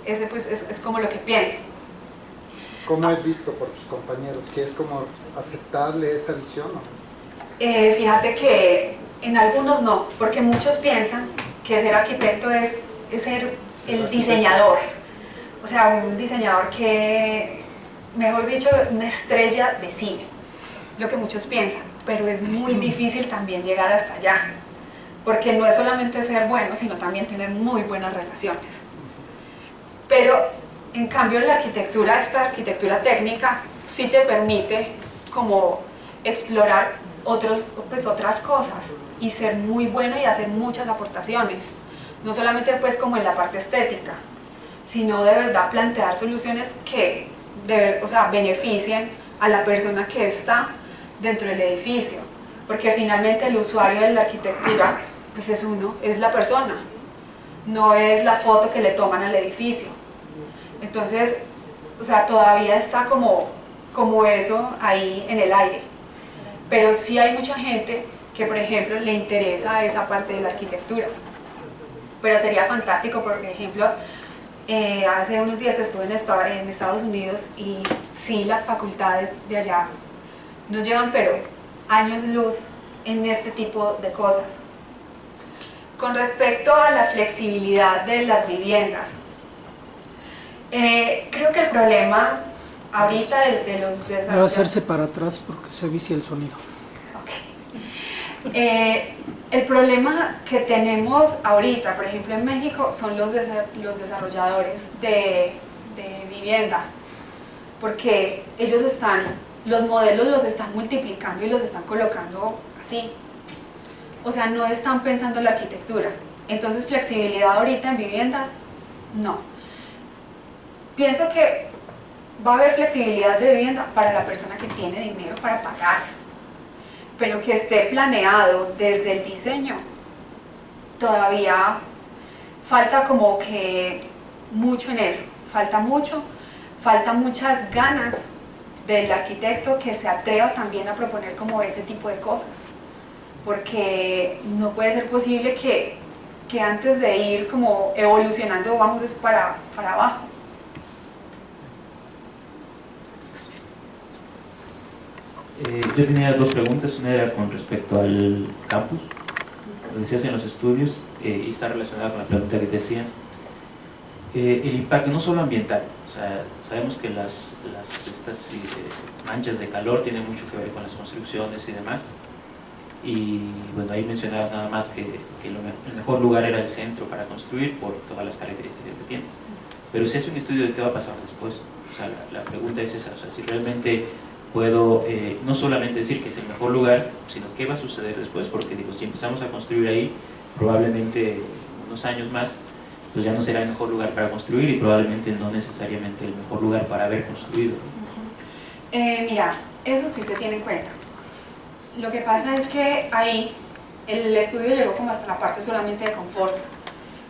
Ese pues es como lo que pienso. ¿Cómo es visto por tus compañeros? ¿Que es como aceptable esa visión, no? Fíjate que en algunos no, porque muchos piensan que ser arquitecto es ser el diseñador, o sea, un diseñador que, mejor dicho, una estrella de cine, lo que muchos piensan, pero es muy difícil también llegar hasta allá, porque no es solamente ser bueno, sino también tener muy buenas relaciones. Pero, en cambio, la arquitectura, esta arquitectura técnica, sí te permite como explorar otras cosas y ser muy bueno y hacer muchas aportaciones, no solamente pues como en la parte estética, sino de verdad plantear soluciones que beneficien a la persona que está dentro del edificio, porque finalmente el usuario de la arquitectura pues es la persona, no es la foto que le toman al edificio. Entonces, todavía está como eso ahí en el aire. Pero sí hay mucha gente que, por ejemplo, le interesa esa parte de la arquitectura. Pero sería fantástico, por ejemplo, hace unos días estuve en Estados Unidos y sí, las facultades de allá nos llevan, pero años luz en este tipo de cosas. Con respecto a la flexibilidad de las viviendas, creo que el problema ahorita de los desarrolladores... Debe hacerse para atrás porque se vicia el sonido. Okay. El problema que tenemos ahorita, por ejemplo en México, son los desarrolladores de vivienda, porque ellos los modelos los están multiplicando y los están colocando así. O sea, no están pensando en la arquitectura. Entonces, flexibilidad ahorita en viviendas, no. Pienso que va a haber flexibilidad de vivienda para la persona que tiene dinero para pagar, pero que esté planeado desde el diseño. Todavía falta como que mucho en eso, faltan muchas ganas del arquitecto que se atreva también a proponer como ese tipo de cosas, porque no puede ser posible que antes de ir como evolucionando vamos para abajo. Yo tenía dos preguntas. Una era con respecto al campus, donde se hacen los estudios, y está relacionada con la pregunta que te hacía. El impacto no solo ambiental, o sea, sabemos que estas manchas de calor tienen mucho que ver con las construcciones y demás, y bueno, ahí mencionaba nada más que el mejor lugar era el centro para construir por todas las características que tiene, pero se hace un estudio de qué va a pasar después. O sea, la pregunta es esa, o sea, si realmente puedo no solamente decir que es el mejor lugar, sino qué va a suceder después, porque digo, si empezamos a construir ahí, probablemente unos años más, pues ya no será el mejor lugar para construir y probablemente no necesariamente el mejor lugar para haber construido. Mira, eso sí se tiene en cuenta. Lo que pasa es que ahí el estudio llegó como hasta la parte solamente de confort,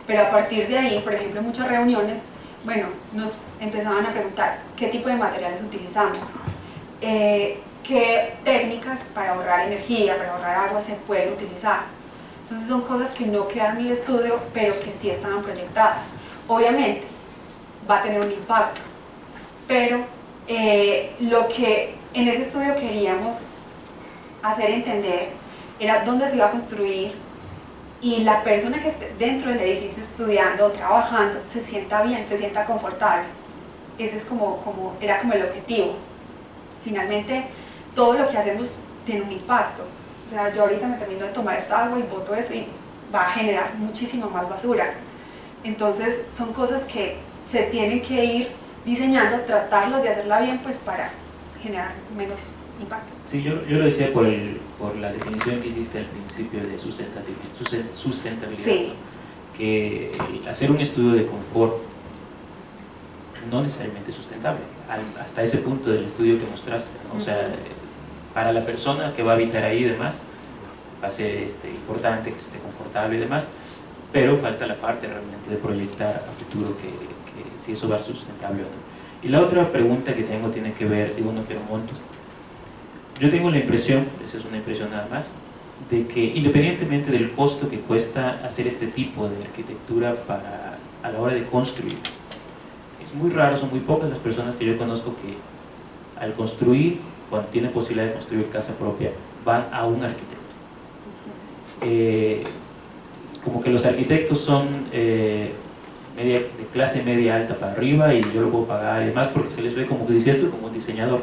pero a partir de ahí, por ejemplo, en muchas reuniones, bueno, nos empezaban a preguntar qué tipo de materiales utilizamos, qué técnicas para ahorrar energía, para ahorrar agua se pueden utilizar. Entonces son cosas que no quedaron en el estudio, pero que sí estaban proyectadas. Obviamente va a tener un impacto, pero lo que en ese estudio queríamos hacer entender era dónde se iba a construir y la persona que esté dentro del edificio estudiando o trabajando se sienta bien, se sienta confortable. Ese es era como el objetivo. Finalmente, todo lo que hacemos tiene un impacto. O sea, yo ahorita me termino de tomar esta agua y boto eso y va a generar muchísima más basura. Entonces, son cosas que se tienen que ir diseñando, tratarlos de hacerla bien, pues para generar menos impacto. Sí, yo lo decía por la definición que hiciste al principio de sustentabilidad, sí. ¿no? Que hacer un estudio de confort no necesariamente es sustentable, hasta ese punto del estudio que mostraste, ¿no? O sea, para la persona que va a habitar ahí y demás, va a ser importante que esté confortable y demás, pero falta la parte realmente de proyectar a futuro que si eso va a ser sustentable o no. Y la otra pregunta que tengo tiene que ver, digo, no quiero montos. Yo tengo la impresión, esa es una impresión nada más, de que independientemente del costo que cuesta hacer este tipo de arquitectura a la hora de construir, es muy raro, son muy pocas las personas que yo conozco que al construir, cuando tienen posibilidad de construir casa propia, van a un arquitecto. Como que los arquitectos son de clase media alta para arriba y yo lo puedo pagar y demás porque se les ve como que dice esto como un diseñador.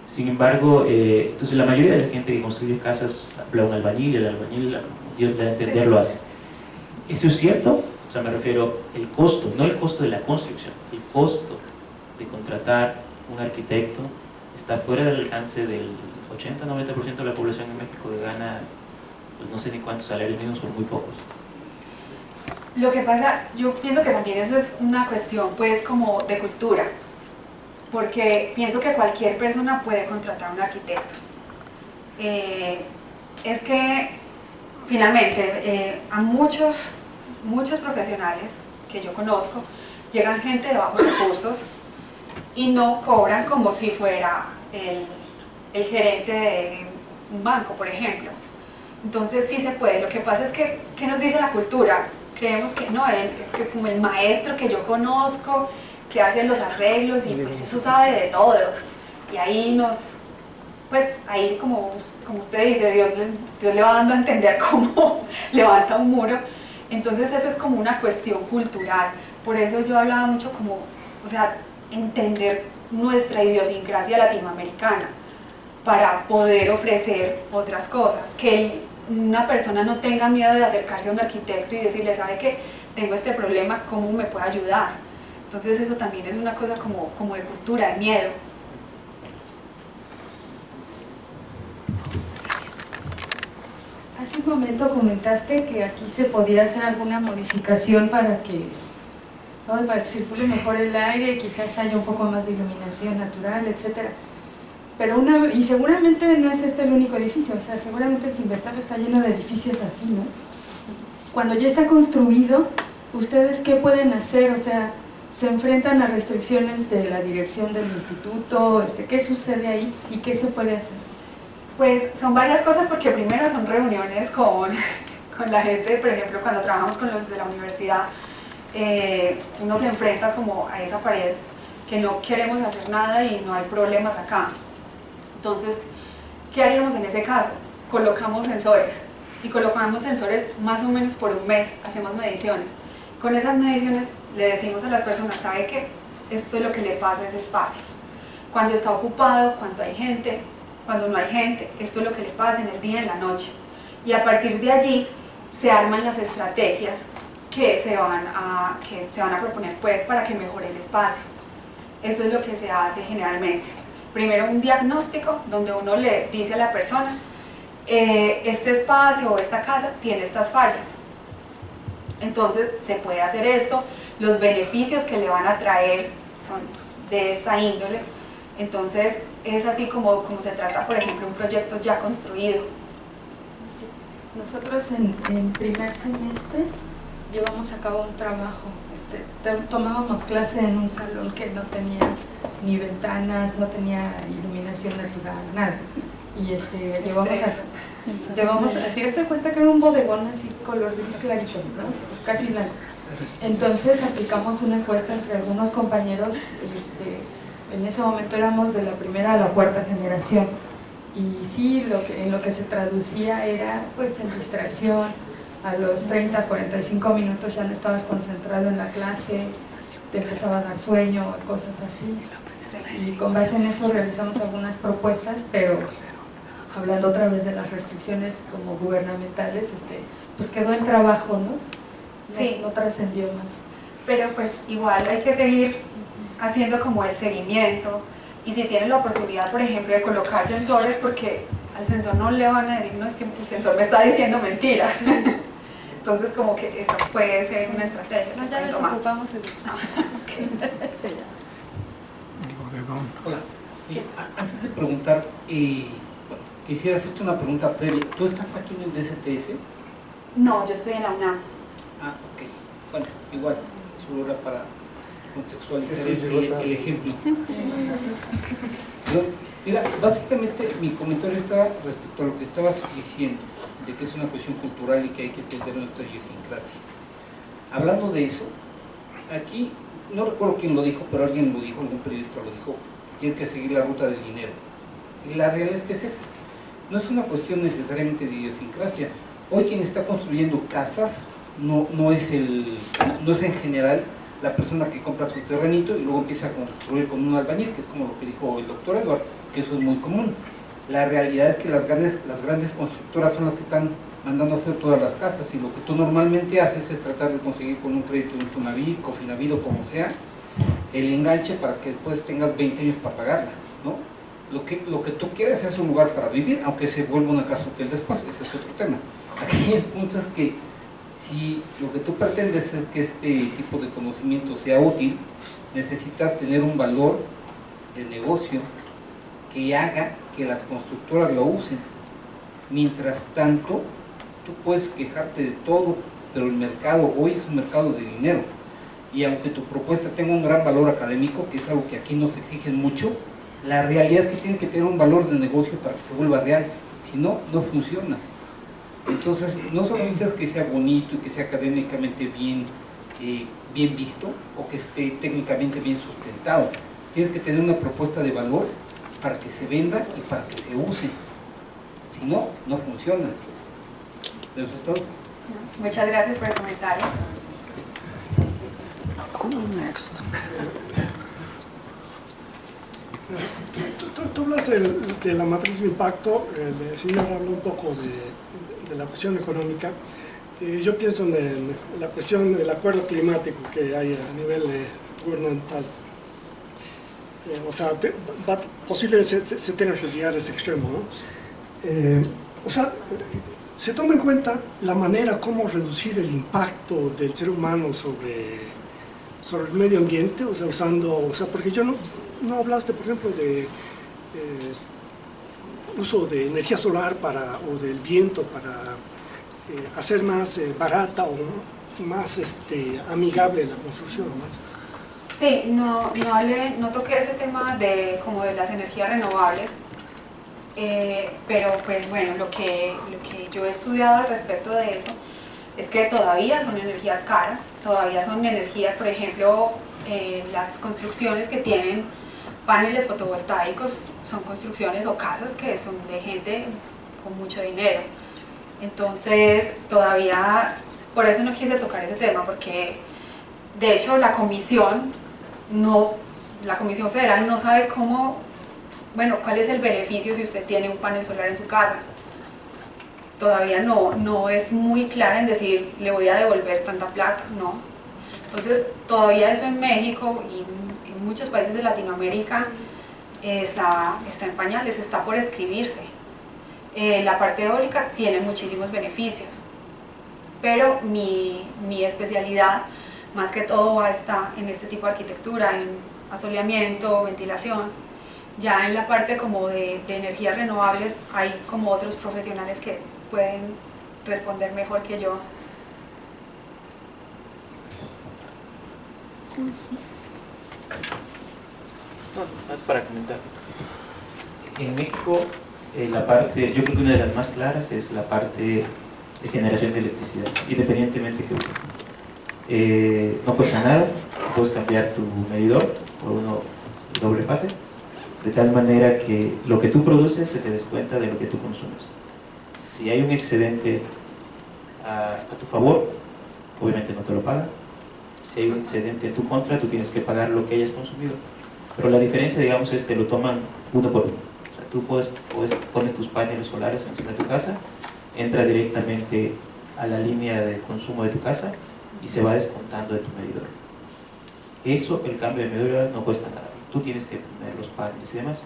Sin embargo, entonces la mayoría de la gente que construye casas habla un albañil y el albañil, Dios le da a entender, lo hace. ¿Eso es cierto? O sea, me refiero al costo, no el costo de la construcción, el costo de contratar un arquitecto está fuera del alcance del 80-90% de la población en México que gana, pues no sé ni cuántos salarios mínimos, por muy pocos. Lo que pasa, yo pienso que también eso es una cuestión pues como de cultura, porque pienso que cualquier persona puede contratar a un arquitecto. Es que finalmente a muchos profesionales que yo conozco llegan gente de bajos recursos y no cobran como si fuera el gerente de un banco, por ejemplo. Entonces sí se puede. Lo que pasa es que, ¿qué nos dice la cultura? Creemos que no, él es que como el maestro que yo conozco, que hace los arreglos y pues eso sabe de todo. Y ahí ahí como usted dice, Dios le va dando a entender cómo levanta un muro. Entonces eso es como una cuestión cultural. Por eso yo hablaba mucho como, o sea, entender nuestra idiosincrasia latinoamericana para poder ofrecer otras cosas, que una persona no tenga miedo de acercarse a un arquitecto y decirle, ¿sabe qué? Tengo este problema, ¿cómo me puede ayudar? Entonces eso también es una cosa como de cultura, de miedo. Hace un momento comentaste que aquí se podía hacer alguna modificación para que circule mejor el aire, quizás haya un poco más de iluminación natural, etcétera. Pero y seguramente no es este el único edificio, o sea, seguramente el Cinvestav está lleno de edificios así, ¿no? Cuando ya está construido, ¿ustedes qué pueden hacer? O sea, ¿se enfrentan a restricciones de la dirección del instituto? ¿Qué sucede ahí y qué se puede hacer? Pues son varias cosas, porque primero son reuniones con la gente, por ejemplo, cuando trabajamos con los de la universidad, uno se enfrenta como a esa pared que no queremos hacer nada y no hay problemas acá. Entonces, ¿qué haríamos en ese caso? Colocamos sensores, y colocamos sensores más o menos por un mes, hacemos mediciones. Con esas mediciones le decimos a las personas, ¿sabe qué? Esto es lo que le pasa a ese espacio. Cuando está ocupado, cuando hay gente, cuando no hay gente, esto es lo que le pasa en el día y en la noche. Y a partir de allí se arman las estrategias que se van a proponer pues para que mejore el espacio. Eso es lo que se hace generalmente. Primero un diagnóstico donde uno le dice a la persona, este espacio o esta casa tiene estas fallas. Entonces se puede hacer esto, los beneficios que le van a traer son de esta índole. Entonces es así como se trata, por ejemplo, un proyecto ya construido. Nosotros en primer semestre llevamos a cabo un trabajo. Tomábamos clase en un salón que no tenía ni ventanas, no tenía iluminación natural, nada. Y llevamos así, hazte cuenta que era un bodegón así color gris clarito, ¿no? Casi blanco. Entonces aplicamos una encuesta entre algunos compañeros, en ese momento éramos de la primera a la cuarta generación, y sí, en lo que se traducía era pues en distracción. A los 30, 45 minutos ya no estabas concentrado en la clase, te empezaba a dar sueño, cosas así. Y con base en eso realizamos algunas propuestas, pero hablando otra vez de las restricciones como gubernamentales, pues quedó en trabajo, ¿no? Sí. No trascendió más. Pero pues igual hay que seguir haciendo como el seguimiento, y si tienen la oportunidad, por ejemplo, de colocar sensores, porque al sensor no le van a decir, no, es que el sensor me está diciendo mentiras. Entonces como que eso puede ser una estrategia. No, ya nos ocupamos de eso. Hola, antes de preguntar, quisiera hacerte una pregunta previa. ¿Tú estás aquí en el DCTS? No, yo estoy en la UNAM. Ah, ok. Bueno, igual, solo era para contextualizar el ejemplo. Mira, básicamente mi comentario está respecto a lo que estabas diciendo, de que es una cuestión cultural y que hay que entender nuestra idiosincrasia. Hablando de eso, aquí, no recuerdo quién lo dijo, pero alguien lo dijo, algún periodista lo dijo, tienes que seguir la ruta del dinero. Y la realidad es que es esa. No es una cuestión necesariamente de idiosincrasia. Hoy quien está construyendo casas no es en general la persona que compra su terrenito y luego empieza a construir con un albañil, que es como lo que dijo el doctor Eduardo, que eso es muy común. La realidad es que las grandes constructoras son las que están mandando a hacer todas las casas, y lo que tú normalmente haces es tratar de conseguir con un crédito de Infonavit, Cofinavit o como sea, el enganche para que después tengas 20 años para pagarla, ¿no? Lo que tú quieres es un lugar para vivir, aunque se vuelva una casa hotel después, ese es otro tema. Aquí el punto es que si lo que tú pretendes es que este tipo de conocimiento sea útil, necesitas tener un valor de negocio que haga que las constructoras lo usen. Mientras tanto, tú puedes quejarte de todo, pero el mercado hoy es un mercado de dinero. Y aunque tu propuesta tenga un gran valor académico, que es algo que aquí nos exigen mucho, la realidad es que tiene que tener un valor de negocio para que se vuelva real. Si no, no funciona. Entonces, no solamente es que sea bonito y que sea académicamente bien visto, o que esté técnicamente bien sustentado. Tienes que tener una propuesta de valor para que se venda y para que se use. Si no, no funciona. Eso es todo. Muchas gracias por el comentario. Next. Tú hablas de la matriz de impacto, el señor habló un poco de la cuestión económica. Yo pienso en la cuestión del acuerdo climático que hay a nivel gubernamental. O sea, posiblemente se tenga que llegar a ese extremo, ¿no? O sea, se toma en cuenta la manera como reducir el impacto del ser humano sobre el medio ambiente, o sea, porque yo no hablaste, por ejemplo, de uso de energía solar o del viento para hacer más barata o más amigable la construcción, ¿no? Sí, no toqué ese tema como de las energías renovables, pero pues bueno, lo que yo he estudiado al respecto de eso es que todavía son energías caras, todavía son energías, por ejemplo, las construcciones que tienen paneles fotovoltaicos son construcciones o casas que son de gente con mucho dinero. Entonces todavía, por eso no quise tocar ese tema, porque de hecho la Comisión Federal no sabe cuál es el beneficio si usted tiene un panel solar en su casa. Todavía no es muy clara en decir, le voy a devolver tanta plata, no. Entonces, todavía eso en México y en muchos países de Latinoamérica está en pañales, está por escribirse. La parte eólica tiene muchísimos beneficios, pero mi especialidad, más que todo, está en este tipo de arquitectura, en asoleamiento, ventilación. Ya en la parte como de energías renovables hay como otros profesionales que pueden responder mejor que yo. No, más para comentar. En México, la parte, yo creo que una de las más claras es la parte de generación de electricidad, independientemente que no cuesta nada, puedes cambiar tu medidor por uno doble fase, de tal manera que lo que tú produces se te descuenta de lo que tú consumes. Si hay un excedente a tu favor, obviamente no te lo pagan. Si hay un excedente en tu contra, tú tienes que pagar lo que hayas consumido. Pero la diferencia, digamos, es que lo toman uno por uno. O sea, tú pones tus paneles solares encima de tu casa, entra directamente a la línea de consumo de tu casa y se va descontando de tu medidor. Eso, el cambio de medidor no cuesta nada. Tú tienes que poner los paneles y demás.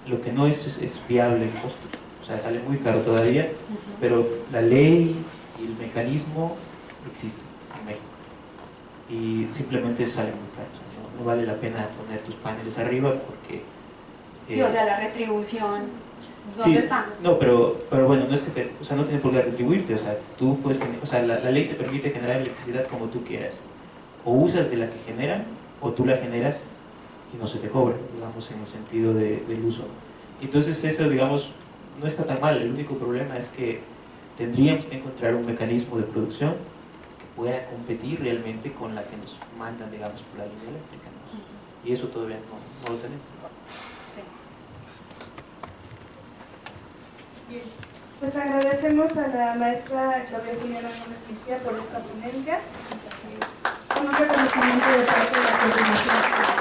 Lo que no es viable en costo. O sea, sale muy caro todavía, pero la ley y el mecanismo existen en México. Y simplemente sale muy caro. O sea, no vale la pena poner tus paneles arriba porque... Sí, o sea, la retribución, ¿dónde está? No, pero bueno, no es que o sea, no tienes por qué retribuirte. O sea, tú puedes tener, o sea, la ley te permite generar electricidad como tú quieras. O usas de la que generan, o tú la generas y no se te cobra, digamos, en el sentido del uso. Entonces eso, digamos, no está tan mal. El único problema es que tendríamos que encontrar un mecanismo de producción que pueda competir realmente con la que nos mandan, digamos, por la línea eléctrica, ¿no? Y eso todavía no lo tenemos. Bien, pues agradecemos a la maestra Claudia Juliana Gómez Mejía por esta ponencia, con un reconocimiento de parte de la coordinación.